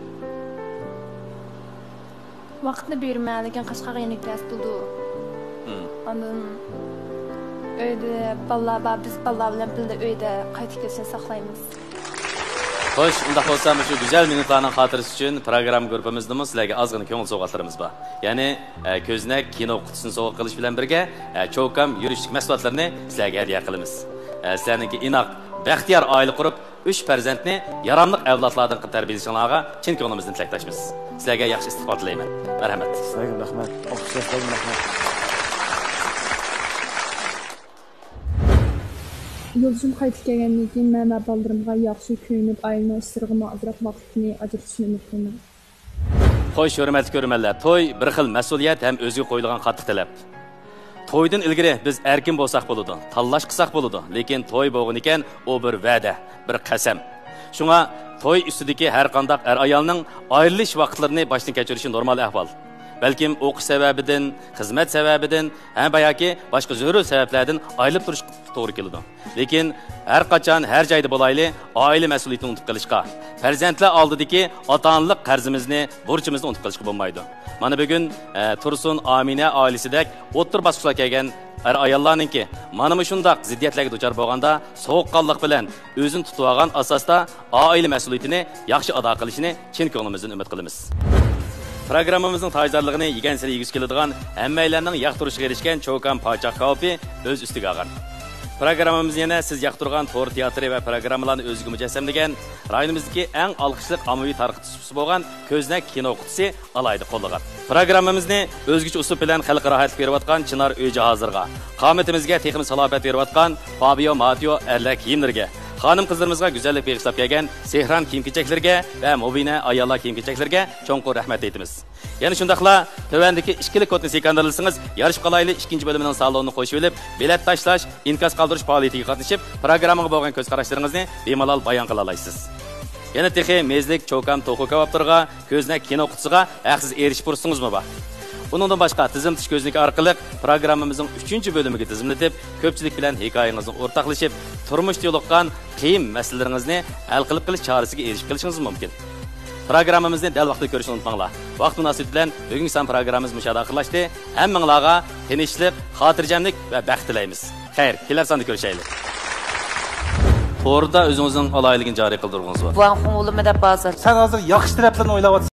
Vaqtni bermay, lekin Qashqarga yana dars bo'ldi. Ondan uyda bolalar bor, biz bolalar bilan birga uyda qaytib kelishni saqlaymiz. Xo'sh, unda bo'lsa, shu go'zal minutlarning xotirasi uchun program guruhimizda sizlarga ozgina ko'ngil sovg'atlarimiz bor. Ya'ni ko'znak kino qutisini sovg'a qilish bilan birga cho'kam yurishlik mahsulotlarini sizlarga hadya qilamiz. Sizlarningki inoq, baxtiyor oila qurib, 3 farzandni yaramli avlodlardan qilib tarbiyalashinglarga chin ko'nglimizdan tilakdoshmiz. Sizlarga yaxshi istiqbol tilayman. Marhamat. Sizlarga rahmat. O'qishingizga rahmat. Yo'lchim qaytib kelgandan keyin men bolarimga yaxshi ko'yinib, oilani istirg'ima ozroq vaqtni ajratishni umid qilaman. Xo'sh, hurmatli ko'rmanlar, to'y bir xil mas'uliyat ham o'ziga qo'yilgan qattiq talab. To'ydan ilgari biz erkin bo'lsak bo'ladi, tanlash qilsak bo'ladi, lekin to'y bo'lgan ekan, u bir va'da, bir qasam. Shunga to'y ustidagi har qanday ayolning ayrilish vaqtlarini boshdan kechirishi normal ahvol. Balkim o'qish sababidan, xizmat sababidan, yoki boshqa zarur sabablardan ayrilib turish to'g'ri keladi. Lekin har qachon, har joyda bo'layli, oila mas'uliyatini unutib qilishga, farzandlar oldidagi ota-onalik qarzimizni, burchimizni unutib qilishga bo'lmaydi. Mana bugun Tursun, Amina oilasidek o'ttir bosqichga kelgan ayollarningki, mana shunday ziddiyatlarga duchor bo'lganda, sovuqqonlik bilan o'zini tutib olgan asosda oila mas'uliyatini yaxshi ado qilishini chin ko'nglimizdan umid qilamiz. Programmamızın tayyorligini yegan sari yegisi keladigan, hammalarning yoqtirishiga erishgan cho'kan pochoq kaopi o'z ustiga olgan. Programmamiz yana siz yoqtirgan to'g'ri teatri va programmalarni o'ziga mujassamlagan, rayonimizdagi eng olqishliq ommaviy tarqatuvchisi bo'lgan Ko'znak kino qutisi alayda qo'llagan. Programmamizni o'zgacha usul bilan xalqqa rohatlik berayotgan Chinar uy jihozlarga, qomatimizga texnik salobiyat berayotgan Fabio Matio erlar kiyimlarga, xonim qizlarimizga go'zallik beg'ishlab kelgan Sehran kiyim-kechaklarga va Mubina ayollar kiyim-kechaklarga cho'nqur rahmat aytamiz. Yana shundaqla tövendeki ikkili kodni sekandırlısınız, yarışıp qalayli 2. bölümünün salonunu qo'shib olib, bilet tashlash, inkas qaldirish faoliyatiga qatnashib, programmaga bo'lgan ko'z qarashlaringizni bemalol bayon qila olasiz. Yana texi mezlik, cho'kam, to'qu kaboblarga, Ko'znak kino qutisiga haqsiz erishib fursatingizmi bor? Bundan başqa tizim tish ko'zniki orqali programmamizning 3. bölümüge tizimlatib, ko'pchilik bilan hikoyangizni o'rtoqlashib, turmushda yo'liqqan qiyin masalalaringizni hal qilib qilish chorasiga erishib qilishingiz mumkin. Programmamizni dal vaqtida ko'rishni unutmanglar. Vaqt munosabati bilan bugungi san programmamiz mushada qilishdi. Hammanglarga tinchlik, xotirjamlik va baxt tilaymiz. Xayr, kelar sonda ko'rishaylik. To'g'rida o'zingizning alayligini joriy qildirgansiz bor. Bu o'g'limda ba'zi. Sen hozir yaxshi taraflarni o'ylab